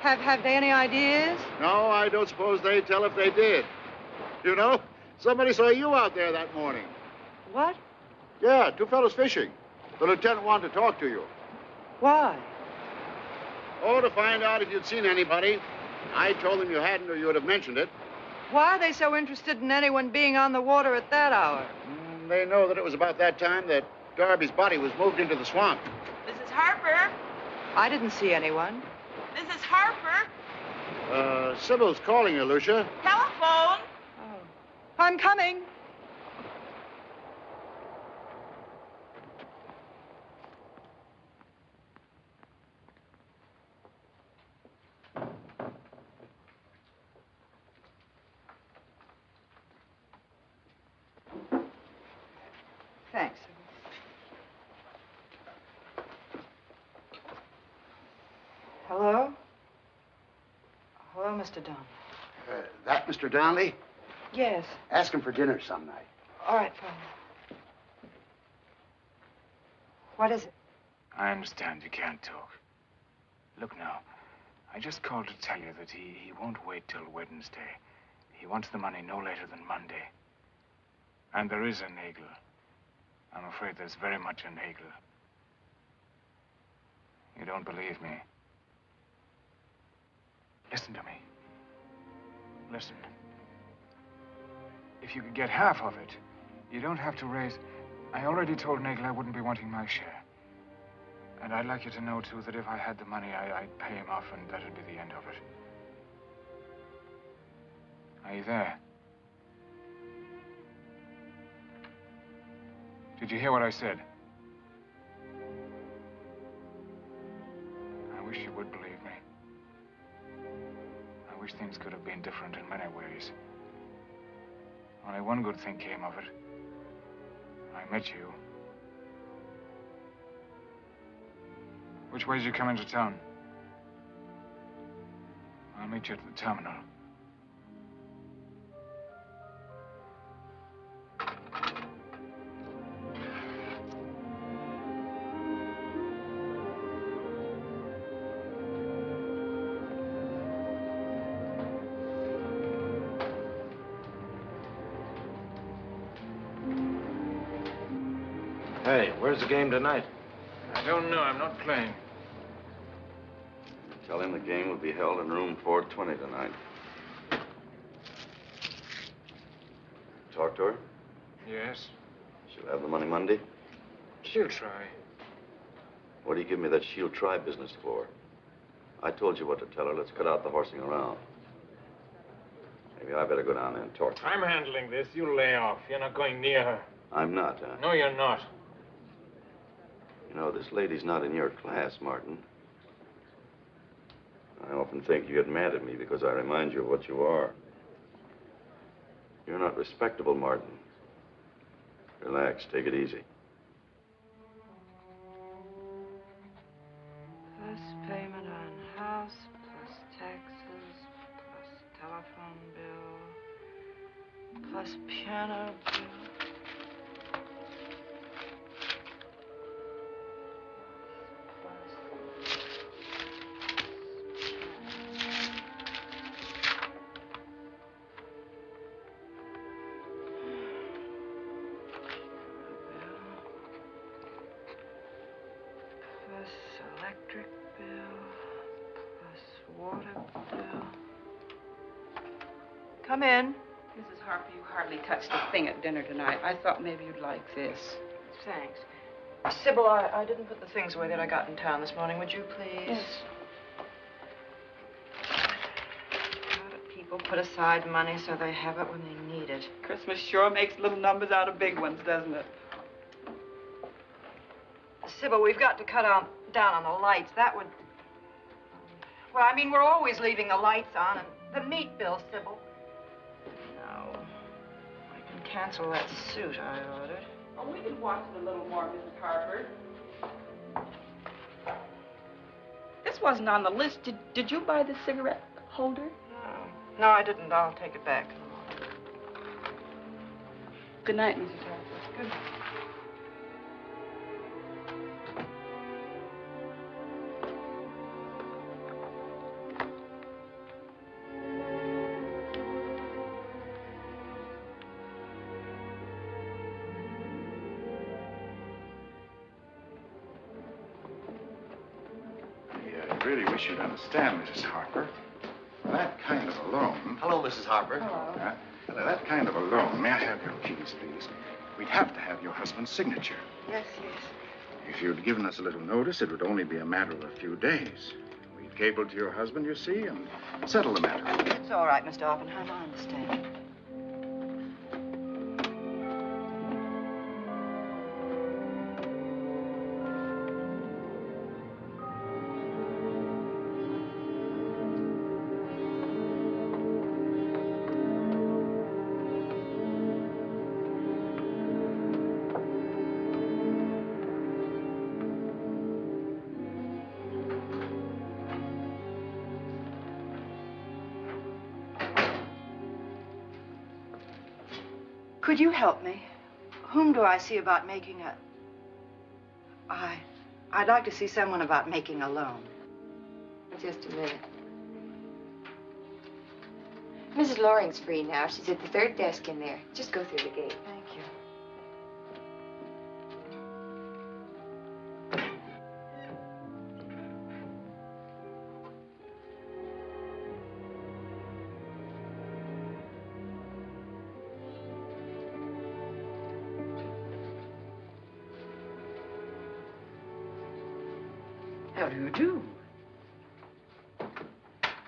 Have they any ideas? No, I don't suppose they'd tell if they did. You know, somebody saw you out there that morning. What? Yeah, two fellows fishing. The lieutenant wanted to talk to you. Why? Oh, to find out if you'd seen anybody. I told them you hadn't or you would have mentioned it. Why are they so interested in anyone being on the water at that hour? They know that it was about that time that Darby's body was moved into the swamp. Mrs. Harper? I didn't see anyone. Mrs. Harper? Sybil's calling you, Lucia. Telephone? Oh. I'm coming. Thanks. Hello? Hello, Mr. Donnelly. That Mr. Donnelly? Yes. Ask him for dinner some night. All right, fine. What is it? I understand you can't talk. Look now, I just called to tell you that he won't wait till Wednesday. He wants the money no later than Monday. And there is a nagel. I'm afraid there's very much a nagel. You don't believe me? Listen to me. Listen. If you could get half of it, you don't have to raise... I already told Nagel I wouldn't be wanting my share. And I'd like you to know, too, that if I had the money, I'd pay him off and that'd be the end of it. Are you there? Did you hear what I said? I wish you would believe me. I wish things could have been different in many ways. Only one good thing came of it. I met you. Which way did you come into town? I'll meet you at the terminal. Hey, where's the game tonight? I don't know. I'm not playing. Tell him the game will be held in room 420 tonight. Talk to her? Yes? She'll have the money Monday? She'll try. What do you give me that she'll try business for? I told you what to tell her. Let's cut out the horsing around. Maybe I better go down there and talk to her. I'm handling this. You lay off. You're not going near her. I'm not, huh? No, you're not. You know, this lady's not in your class, Martin. I often think you get mad at me because I remind you of what you are. You're not respectable, Martin. Relax, take it easy. Plus payment on house, plus taxes, plus telephone bill, plus piano bill. Electric bill, plus water bill. Come in. Mrs. Harper, you hardly touched a thing at dinner tonight. I thought maybe you'd like this. Thanks. Sybil, I didn't put the things away that I got in town this morning. Would you please? Yes. How do people put aside money so they have it when they need it? Christmas sure makes little numbers out of big ones, doesn't it? Sybil, we've got to cut down on the lights. That would... Well, I mean, we're always leaving the lights on. And the meat bill, Sybil. No. I can cancel that suit I ordered. Oh, we can watch it a little more, Mrs. Harper. This wasn't on the list. Did you buy the cigarette holder? No. No, I didn't. I'll take it back. Good night, Mrs. Harper. Good night. really wish you'd understand, Mrs. Harper. That kind of a loan... Hello, Mrs. Harper. that kind of a loan... May I have your keys, please? We'd have to have your husband's signature. Yes, yes. If you'd given us a little notice, it would only be a matter of a few days. We'd cable to your husband, you see, and settle the matter. It's all right, Mr. Oppenheim. I understand. Could you help me? Whom do I see about making a... I'd like to see someone about making a loan. Just a minute. Mrs. Loring's free now. She's at the third desk in there. Just go through the gate. Thank you. How do you do?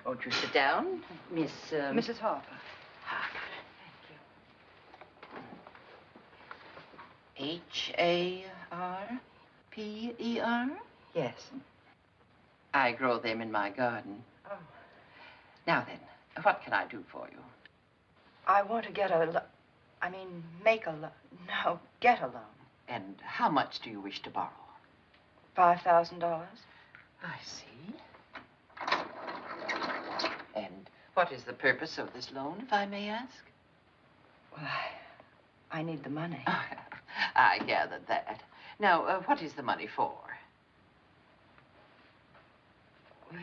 Won't you sit down, Miss... Mrs. Harper. Harper. Thank you. H-A-R-P-E-R? Yes. I grow them in my garden. Oh. Now then, what can I do for you? I want to get make a loan. No, get a loan. And how much do you wish to borrow? $5,000. I see. And what is the purpose of this loan, if I may ask? Well, I need the money. I gathered that. Now, what is the money for? Well,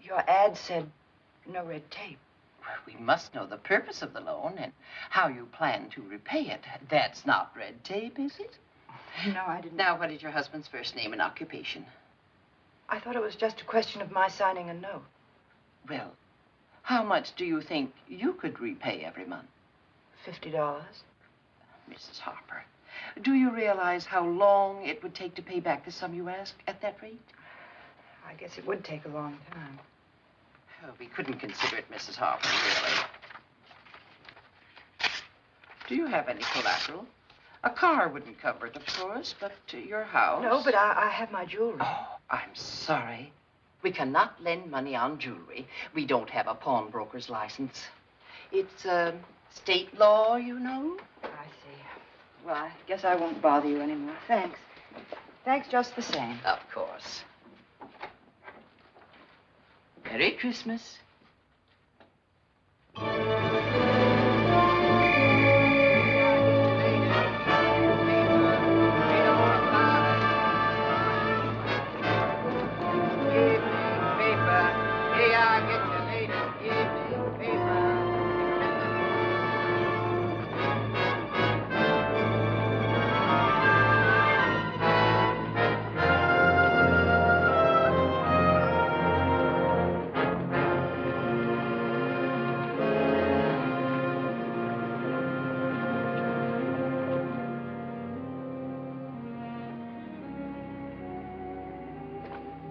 your ad said no red tape. We must know the purpose of the loan and how you plan to repay it. That's not red tape, is it? No, I didn't. Now, what is your husband's first name and occupation? I thought it was just a question of my signing a note. Well, how much do you think you could repay every month? $50. Mrs. Harper, do you realize how long it would take to pay back the sum you asked at that rate? I guess it would take a long time. Oh, we couldn't consider it, Mrs. Harper, really. Do you have any collateral? A car wouldn't cover it, of course, but your house... No, but I have my jewelry. Oh, I'm sorry. We cannot lend money on jewelry. We don't have a pawnbroker's license. It's state law, you know. I see. Well, I guess I won't bother you anymore. Thanks. Thanks just the same. Of course. Merry Christmas.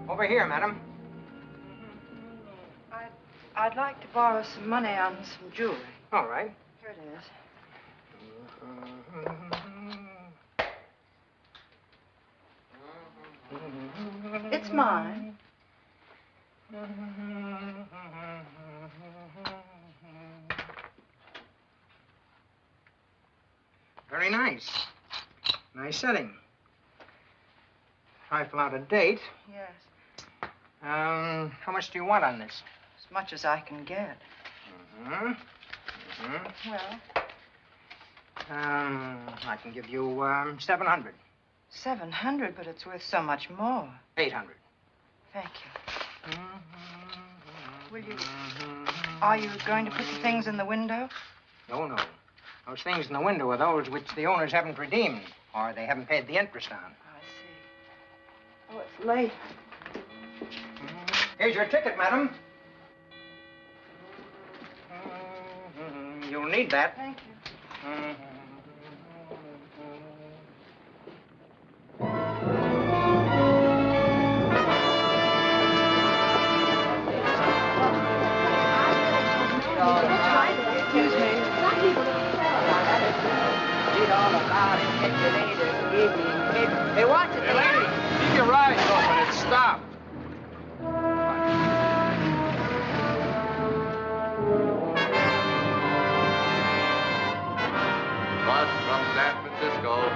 Over here, madam. I'd like to borrow some money on some jewelry. All right. Here it is. It's mine. Very nice. Nice setting. Trifle out of date. Yes. How much do you want on this? As much as I can get. Well, I can give you 700. 700, but it's worth so much more. 800. Thank you. Will you... Are you going to put the things in the window? No, no. Those things in the window are those which the owners haven't redeemed, or they haven't paid the interest on. I see. Oh, it's late. Here's your ticket, madam. You'll need that. Thank you. Excuse me. Read all about it. Catch you later. Hey, watch it, lady. Keep your eyes open and stop. Bus from San Francisco,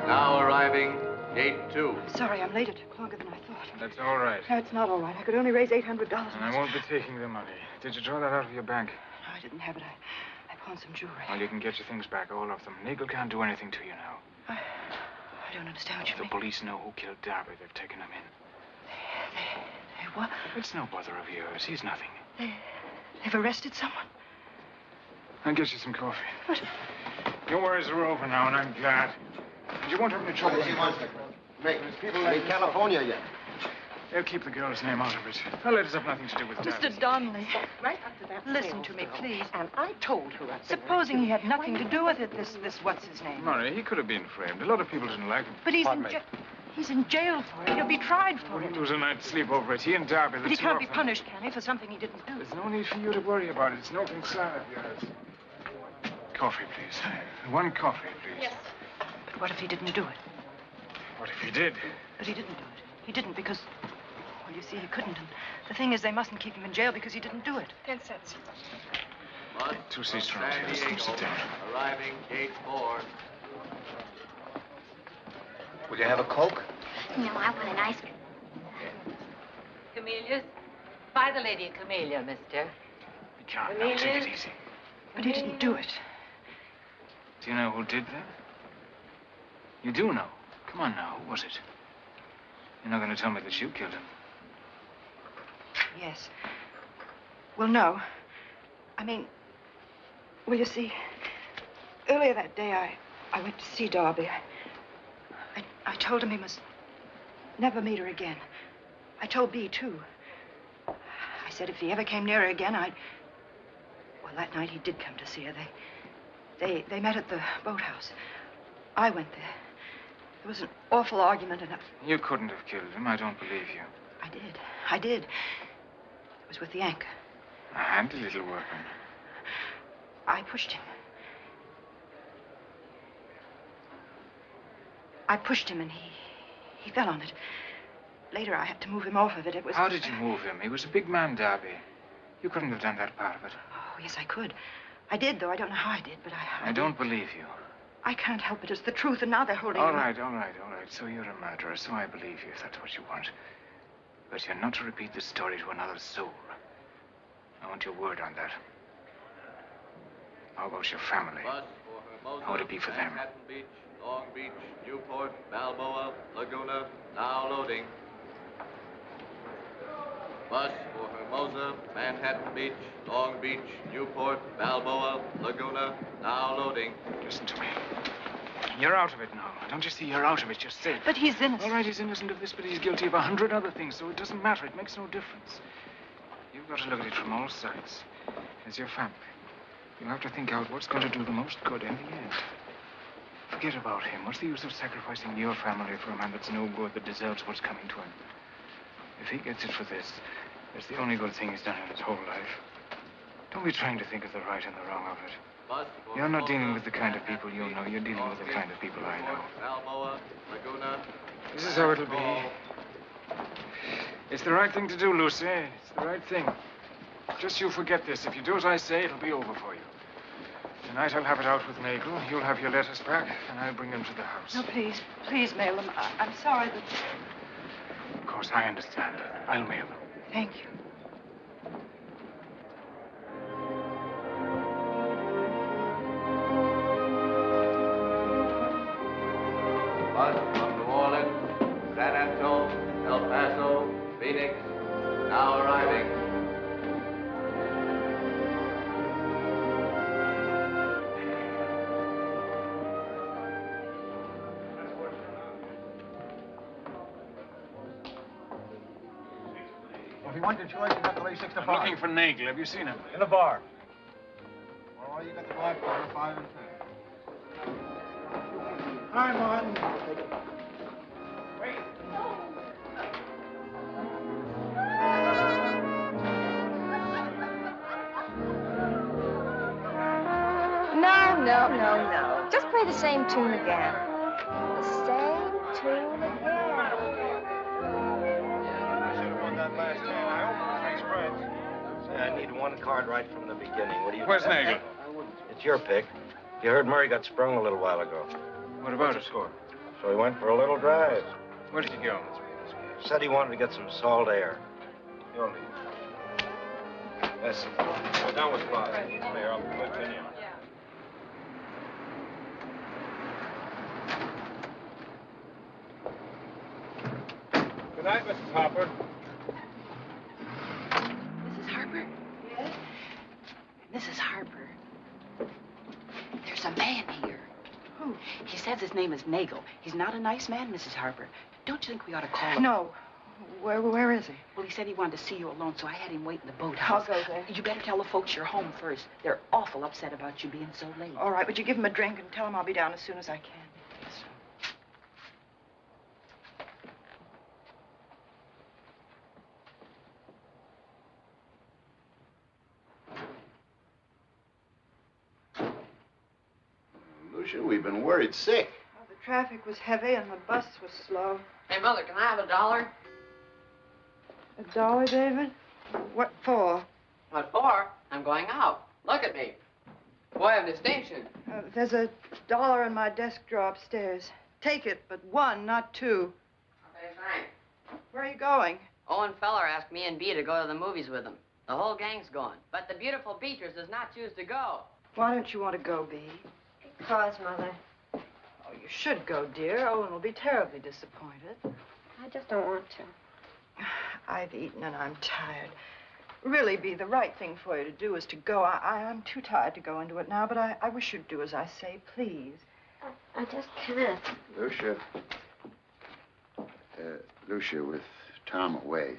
now arriving, gate 2. Sorry, I'm late. It took longer than I thought. That's all right. No, it's not all right. I could only raise $800. And I won't be taking the money. Did you draw that out of your bank? No, I didn't have it. I pawned some jewelry. Well, you can get your things back, all of them. Legal can't do anything to you now. I don't understand what you mean. The police know who killed Darby. They've taken him in. They what? It's no bother of yours. He's nothing. They've arrested someone? I'll get you some coffee. What? Your worries are over now, and I'm glad. You won't have any trouble. There's people in California yet. They'll keep the girl's name out of it. Her letters have nothing to do with Darby. Mr. Donnelly. Right after that. Listen to me, please. And I told her up there. Supposing he had nothing to do with it, this what's his name? Murray, he could have been framed. A lot of people didn't like him. But he's in jail for it. He'll be tried for it. He'll lose a night's sleep over it. He and Darby, But he can't be punished, can he, for something he didn't do? There's no need for you to worry about it. It's no concern of yours. Coffee, please. One coffee, please. Yes. But what if he didn't do it? What if he did? But he didn't do it. He didn't because, well, you see, he couldn't. And the thing is, they mustn't keep him in jail because he didn't do it. 10 cents. Bus 2 seats from from San here. Diego, Sit down. arriving, gate 4. Will you have a Coke? No, I want an ice cream. Camellias? Buy the lady a camellia, mister. You can't now. Take it easy. But he didn't do it. Do you know who did that? You do know. Come on now. Who was it? You're not going to tell me that you killed him. Yes. Well, no. I mean, well, you see, earlier that day, I went to see Darby. I told him he must never meet her again. I told Bea, too. I said if he ever came near her again, I'd... Well, that night he did come to see her. They met at the boathouse. I went there. There was an awful argument, and You couldn't have killed him. I don't believe you. I did. It was with the anchor. A handy little workman. I pushed him. I pushed him, and he fell on it. Later, I had to move him off of it. It was... How did you move him? He was a big man, Darby. You couldn't have done that part of it. Oh, yes, I could. I did, though. I don't know how I did, but I I don't believe you. I can't help it. It's the truth, and now they're holding All him. right. So you're a murderer, so I believe you if that's what you want. But you're not to repeat the story to another soul. I want your word on that. How about your family? Bus for Hermosa, How would it be for them? Manhattan Beach, Long Beach, Newport, Balboa, Laguna, now loading. Bus for Hermosa, Manhattan Beach, Long Beach, Newport, Balboa, Laguna, now loading. Listen to me. You're out of it now. Don't you see? You're out of it. You're safe. But he's innocent. All right, he's innocent of this, but he's guilty of 100 other things, so it doesn't matter. It makes no difference. You've got to look at it from all sides. As your family, you have to think out what's going to do the most good in the end. Forget about him. What's the use of sacrificing your family for a man that's no good, that deserves what's coming to him? If he gets it for this, it's the only good thing he's done in his whole life. Don't be trying to think of the right and the wrong of it. You're not dealing with the kind of people you know. You're dealing with the kind of people I know. Balboa, Laguna. This is how it'll be. It's the right thing to do, Lucy. It's the right thing. Just you forget this. If you do as I say, it'll be over for you. Tonight I'll have it out with Mabel. You'll have your letters back, and I'll bring them to the house. No, please mail them. I'm sorry that... Of course, I understand. I'll mail them. Thank you. Bus from New Orleans, San Antonio, El Paso, Phoenix, now arriving. you want your choice, you got to lay 6 to 5. I'm looking for Nagel. Have you seen him? In the bar. All right, you got the black bar, 5 and 10. Hi, Martin. Wait. No. Just play the same tune again. The same tune again. I should have won that last hand. I opened 3 spreads. I need 1 card right from the beginning. What do you... Where's Nagel? It's your pick. You heard Murray got sprung a little while ago. What about it? Score? So he went for a little drive. Where did he go? Said he wanted to get some salt air. You'll leave. Yes. Go down with 5. There, I'll put Penny on. Good night, Mrs. Harper. Mrs. Harper? Yes? Mrs. Harper, there's a man here. Who? He says his name is Nagel. He's not a nice man, Mrs. Harper. Don't you think we ought to call him? No. Where is he? Well, he said he wanted to see you alone, so I had him wait in the boathouse. I'll go there. You better tell the folks you're home first. They're awful upset about you being so late. All right, would you give him a drink and tell him I'll be down as soon as I can? Lucia, we've been worried sick. Well, the traffic was heavy and the bus was slow. Hey, Mother, can I have $1? $1, David? What for? What for? I'm going out. Look at me. Boy of distinction. There's $1 in my desk drawer upstairs. Take it, but 1, not 2. Okay, thanks. Where are you going? Owen Feller asked me and Bea to go to the movies with him. The whole gang's going. But the beautiful Beatrice does not choose to go. Why don't you want to go, Bea? Because, Mother. Oh, you should go, dear. Owen will be terribly disappointed. I just don't want to. I've eaten and I'm tired. Really, Bea, the right thing for you to do is to go. I'm too tired to go into it now, but I wish you'd do as I say, please. I just can't. Lucia. Lucia, with Tom away, if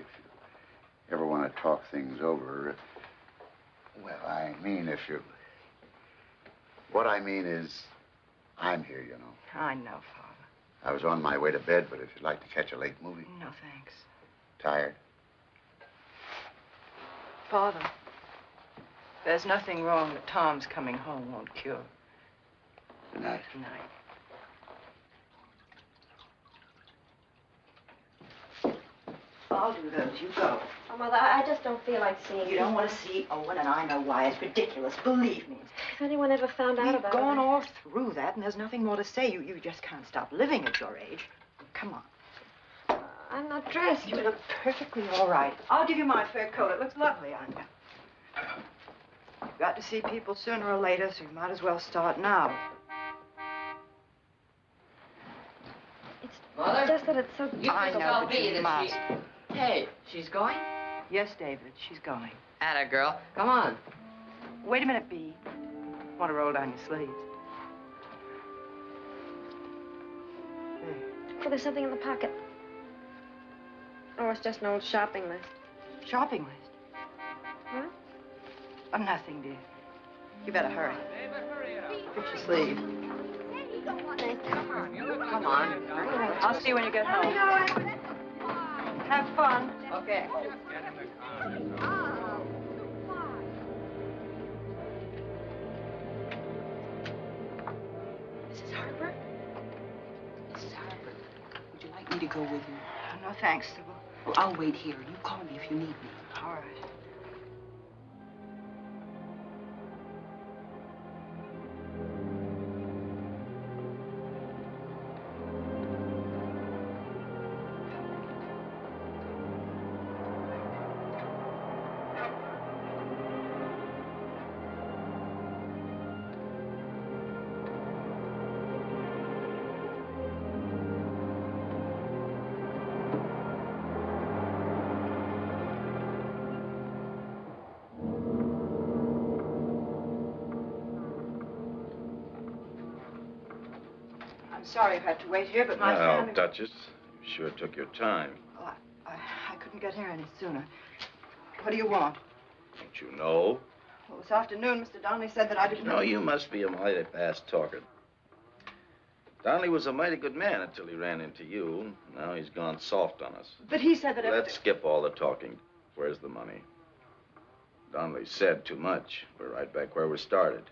you ever want to talk things over, well, I mean, if you... What I mean is, I'm here, you know. I know, Father. I was on my way to bed, but if you'd like to catch a late movie. No, thanks. Tired? Father, there's nothing wrong that Tom's coming home won't cure. Good night. Good night. I'll do those. You go. Oh, Mother, I just don't feel like seeing You don't want to see Owen, and I know why. It's ridiculous. Believe me. If anyone ever found out We've about gone it. all through that, and there's nothing more to say. You just can't stop living at your age. Come on. I'm not dressed. You look perfectly all right. I'll give you my fur coat. It looks lovely on you. You've got to see people sooner or later, so you might as well start now. It's Mother? just that it's so... You I can know, tell but Bea you that must. Hey, she's going? Yes, David, she's going. Atta girl. Come on. Wait a minute, Bea. Want to roll down your sleeves? Oh, there's something in the pocket. Oh, it's just an old shopping list. Shopping list? What? Oh, nothing, dear. You better hurry. David, hurry up. Get your sleeve. Come on. I'll see you when you get home. Have fun. Okay. Mrs. Harper? Mrs. Harper, would you like me to go with you? No, thanks, Sybil. Well, I'll wait here. You call me if you need me. All right. I'm sorry I've had to wait here, but my family... Duchess, you sure took your time. Oh, I couldn't get here any sooner. What do you want? Don't you know? Well, this afternoon, Mr. Donnelly said that I didn't... No, you must be a mighty fast talker. Donnelly was a mighty good man until he ran into you. Now he's gone soft on us. But he said that... Let's skip all the talking. Where's the money? Donnelly said too much. We're right back where we started.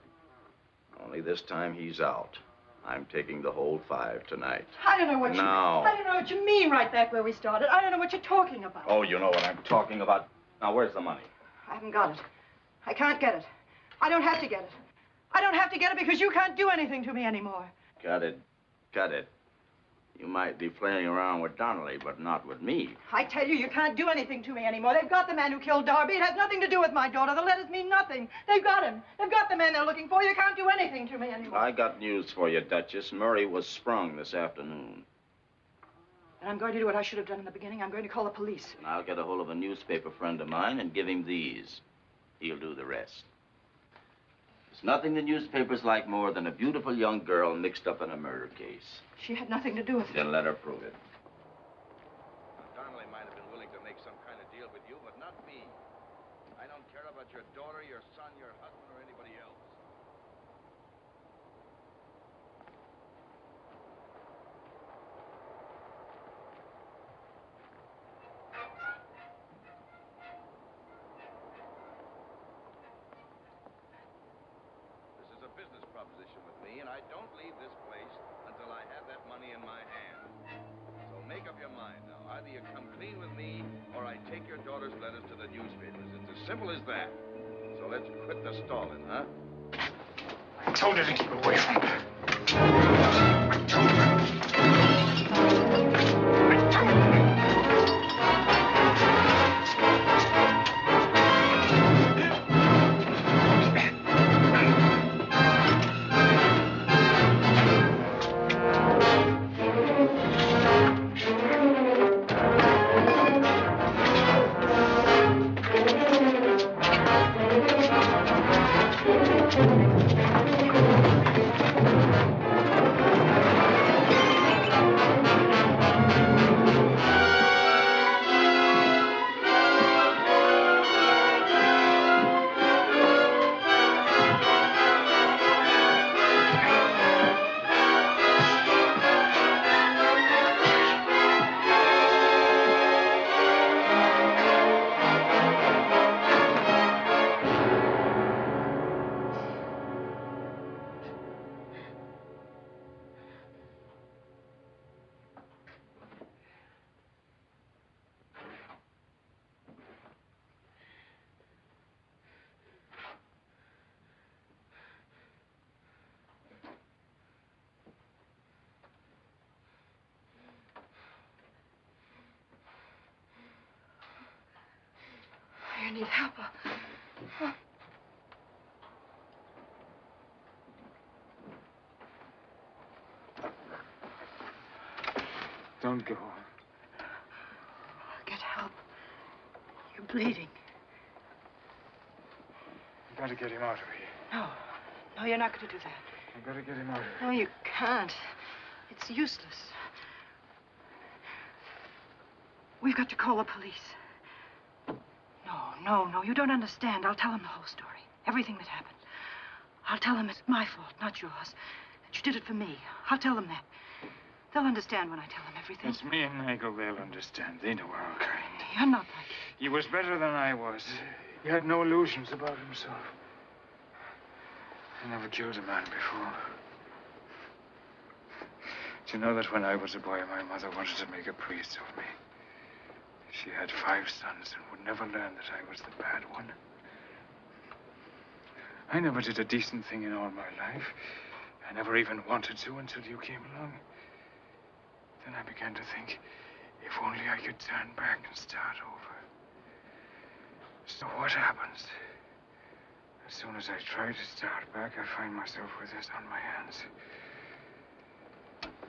Only this time he's out. I'm taking the whole 5 tonight. I don't know what Now. I don't know what you mean right back where we started. I don't know what you're talking about. Oh, you know what I'm talking about. Now, where's the money? I haven't got it. I can't get it. I don't have to get it. I don't have to get it because you can't do anything to me anymore. Cut it. Cut it. You might be playing around with Donnelly, but not with me. I tell you, you can't do anything to me anymore. They've got the man who killed Darby. It has nothing to do with my daughter. The letters mean nothing. They've got him. They've got the man they're looking for. You can't do anything to me anymore. I got news for you, Duchess. Murray was sprung this afternoon. And I'm going to do what I should have done in the beginning. I'm going to call the police. And I'll get a hold of a newspaper friend of mine and give him these. He'll do the rest. There's nothing the newspapers like more than a beautiful young girl mixed up in a murder case. She had nothing to do with it. Then let her prove it. Now, Donnelly might have been willing to make some kind of deal with you, but not me. I don't care about your daughter, your son, your husband, or anybody else. This is a business proposition with me, and I don't leave this place until I have that money in my hand. So make up your mind now. Either you come clean with me, or I take your daughter's letters to the newspapers. It's as simple as that. So let's quit the stalling, huh? I told her to keep away from her. I told her. I need help. Don't go. Get help. You're bleeding. You gotta get him out of here. No. No, you're not going to do that. I gotta get him out of here. No, you can't. It's useless. We've got to call the police. No, you don't understand. I'll tell them the whole story. Everything that happened. I'll tell them it's my fault, not yours. That you did it for me. I'll tell them that. They'll understand when I tell them everything. It's me and Nigel. They'll understand. They know our kind. You're not like it. He was better than I was. He had no illusions about himself. I never killed a man before. Do you know that when I was a boy, my mother wanted to make a priest of me? She had 5 sons and would never learn that I was the bad one. I never did a decent thing in all my life. I never even wanted to until you came along. Then I began to think, if only I could turn back and start over. So what happens? As soon as I try to start back, I find myself with this on my hands.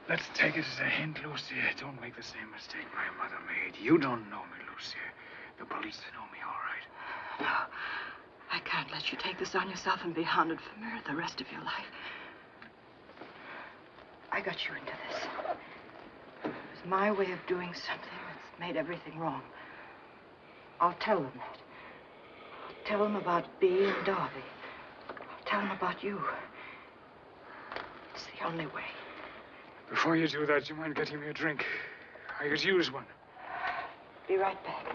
Let's take it as a hint, Lucia. Don't make the same mistake my mother made. You don't know me, Lucia. The police know me all right. No, I can't let you take this on yourself and be haunted for murder the rest of your life. I got you into this. It was my way of doing something that's made everything wrong. I'll tell them that. I'll tell them about Bea and Darby. I'll tell them about you. It's the only way. Before you do that, you mind getting me a drink? I could use one. Be right back.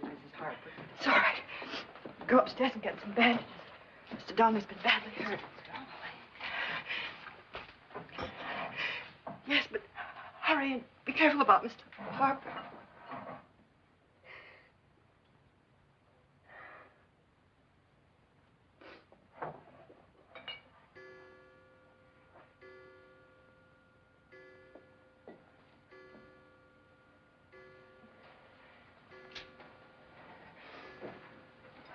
Mrs. Harper. It's all right. Go upstairs and get some bandages. Mr. Donnelly's been badly hurt. Yes, but hurry and be careful about Mr. Harper.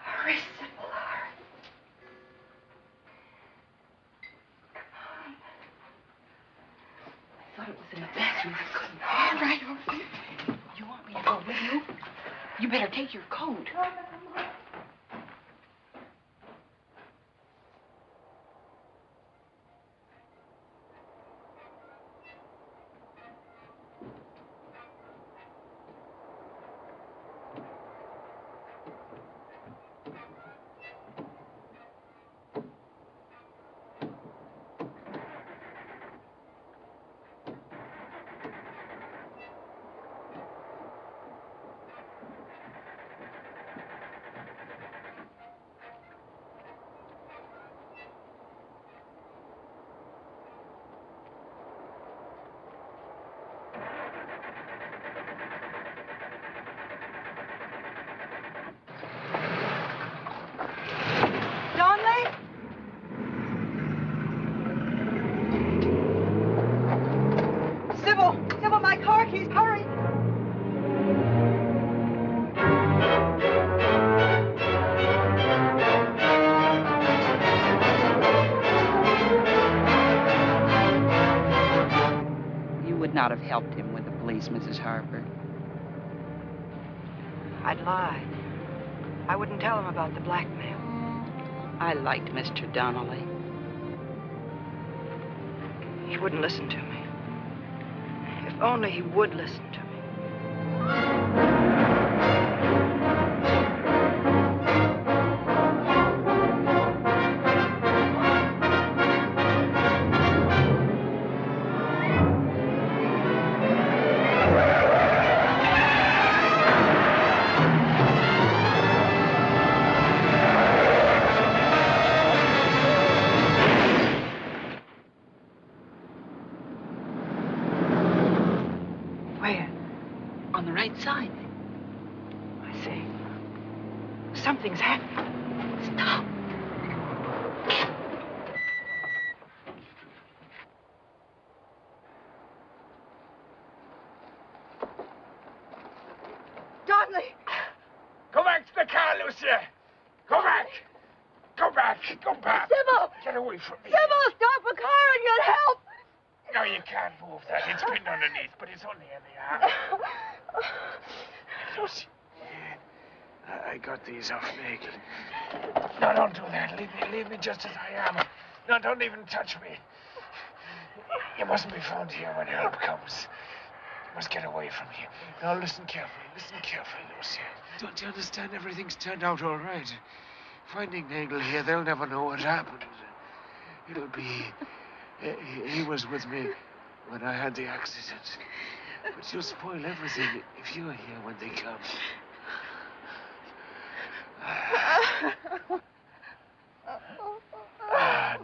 Hurry, Sybil, hurry. I thought it was in the bathroom. I couldn't. All right, all right. You want me to go with you? You better take your coat. Sybil, my car keys, hurry! You would not have helped him with the police, Mrs. Harper. I'd lie. I wouldn't tell him about the blackmail. I liked Mr. Donnelly. He wouldn't listen to me. If only he would listen to me. Side. I see. Something's happening. Stop. Donnelly! Go back to the car, Lucia! Go back! Go back! Go back! Sybil! Get away from me! Sybil, stop a car and get help! No, you can't move that. It's pinned underneath, but it's only in the arm. Lucy, I got these off Nagel. No, don't do that. Leave me just as I am. No, don't even touch me. You mustn't be found here when help comes. You must get away from here. Now, listen carefully, Lucia. Don't you understand? Everything's turned out all right. Finding Nagel here, they'll never know what happened. It'll be... He was with me when I had the accident. But you'll spoil everything if you're here when they come.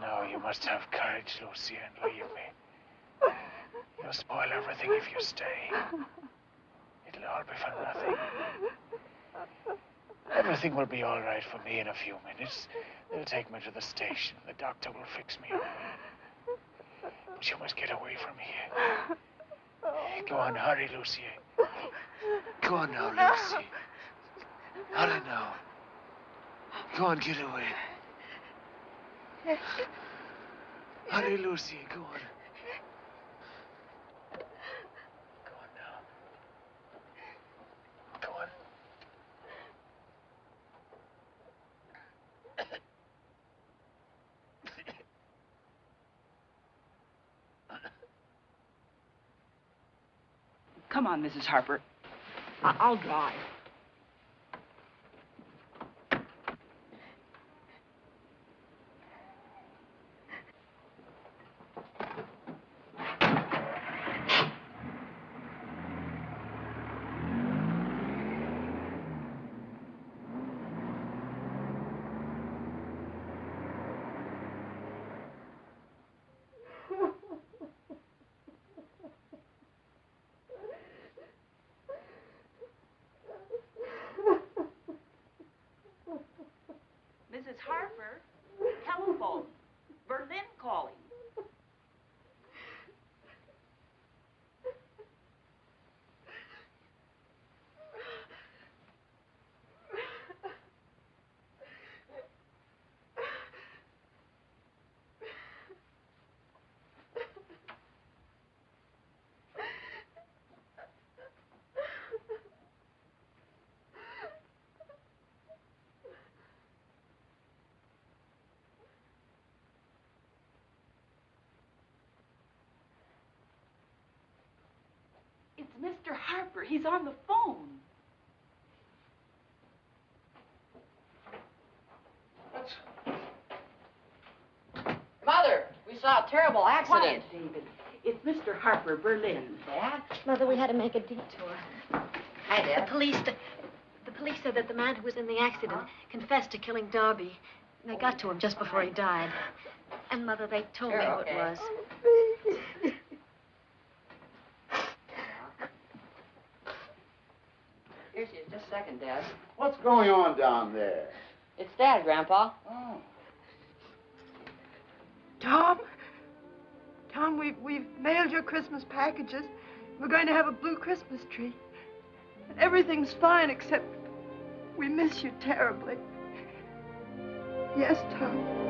No, you must have courage, Lucia, and leave me. You'll spoil everything if you stay. It'll all be for nothing. Everything will be all right for me in a few minutes. They'll take me to the station. The doctor will fix me up. But you must get away from here. Go on, hurry, Lucy. Go on now, Lucy. Hurry now. Go on, get away. Hurry, Lucy, go on. Go on now. Go on. Come on, Mrs. Harper. I'll drive. Mrs. Harper, telephone. Berlin calling. It's Mr. Harper. He's on the phone. Mother, we saw a terrible accident. Quiet, David. It's Mr. Harper, Berlin. Dad? Mother, we had to make a detour. Hi, Dad. The police said that the man who was in the accident confessed to killing Darby. They got to him just before he died. And, Mother, they told me who it was. Here she is. Just a second, Dad. What's going on down there? It's Dad, Grandpa. Oh. Tom, we've mailed your Christmas packages. We're going to have a blue Christmas tree. Everything's fine except we miss you terribly. Yes, Tom.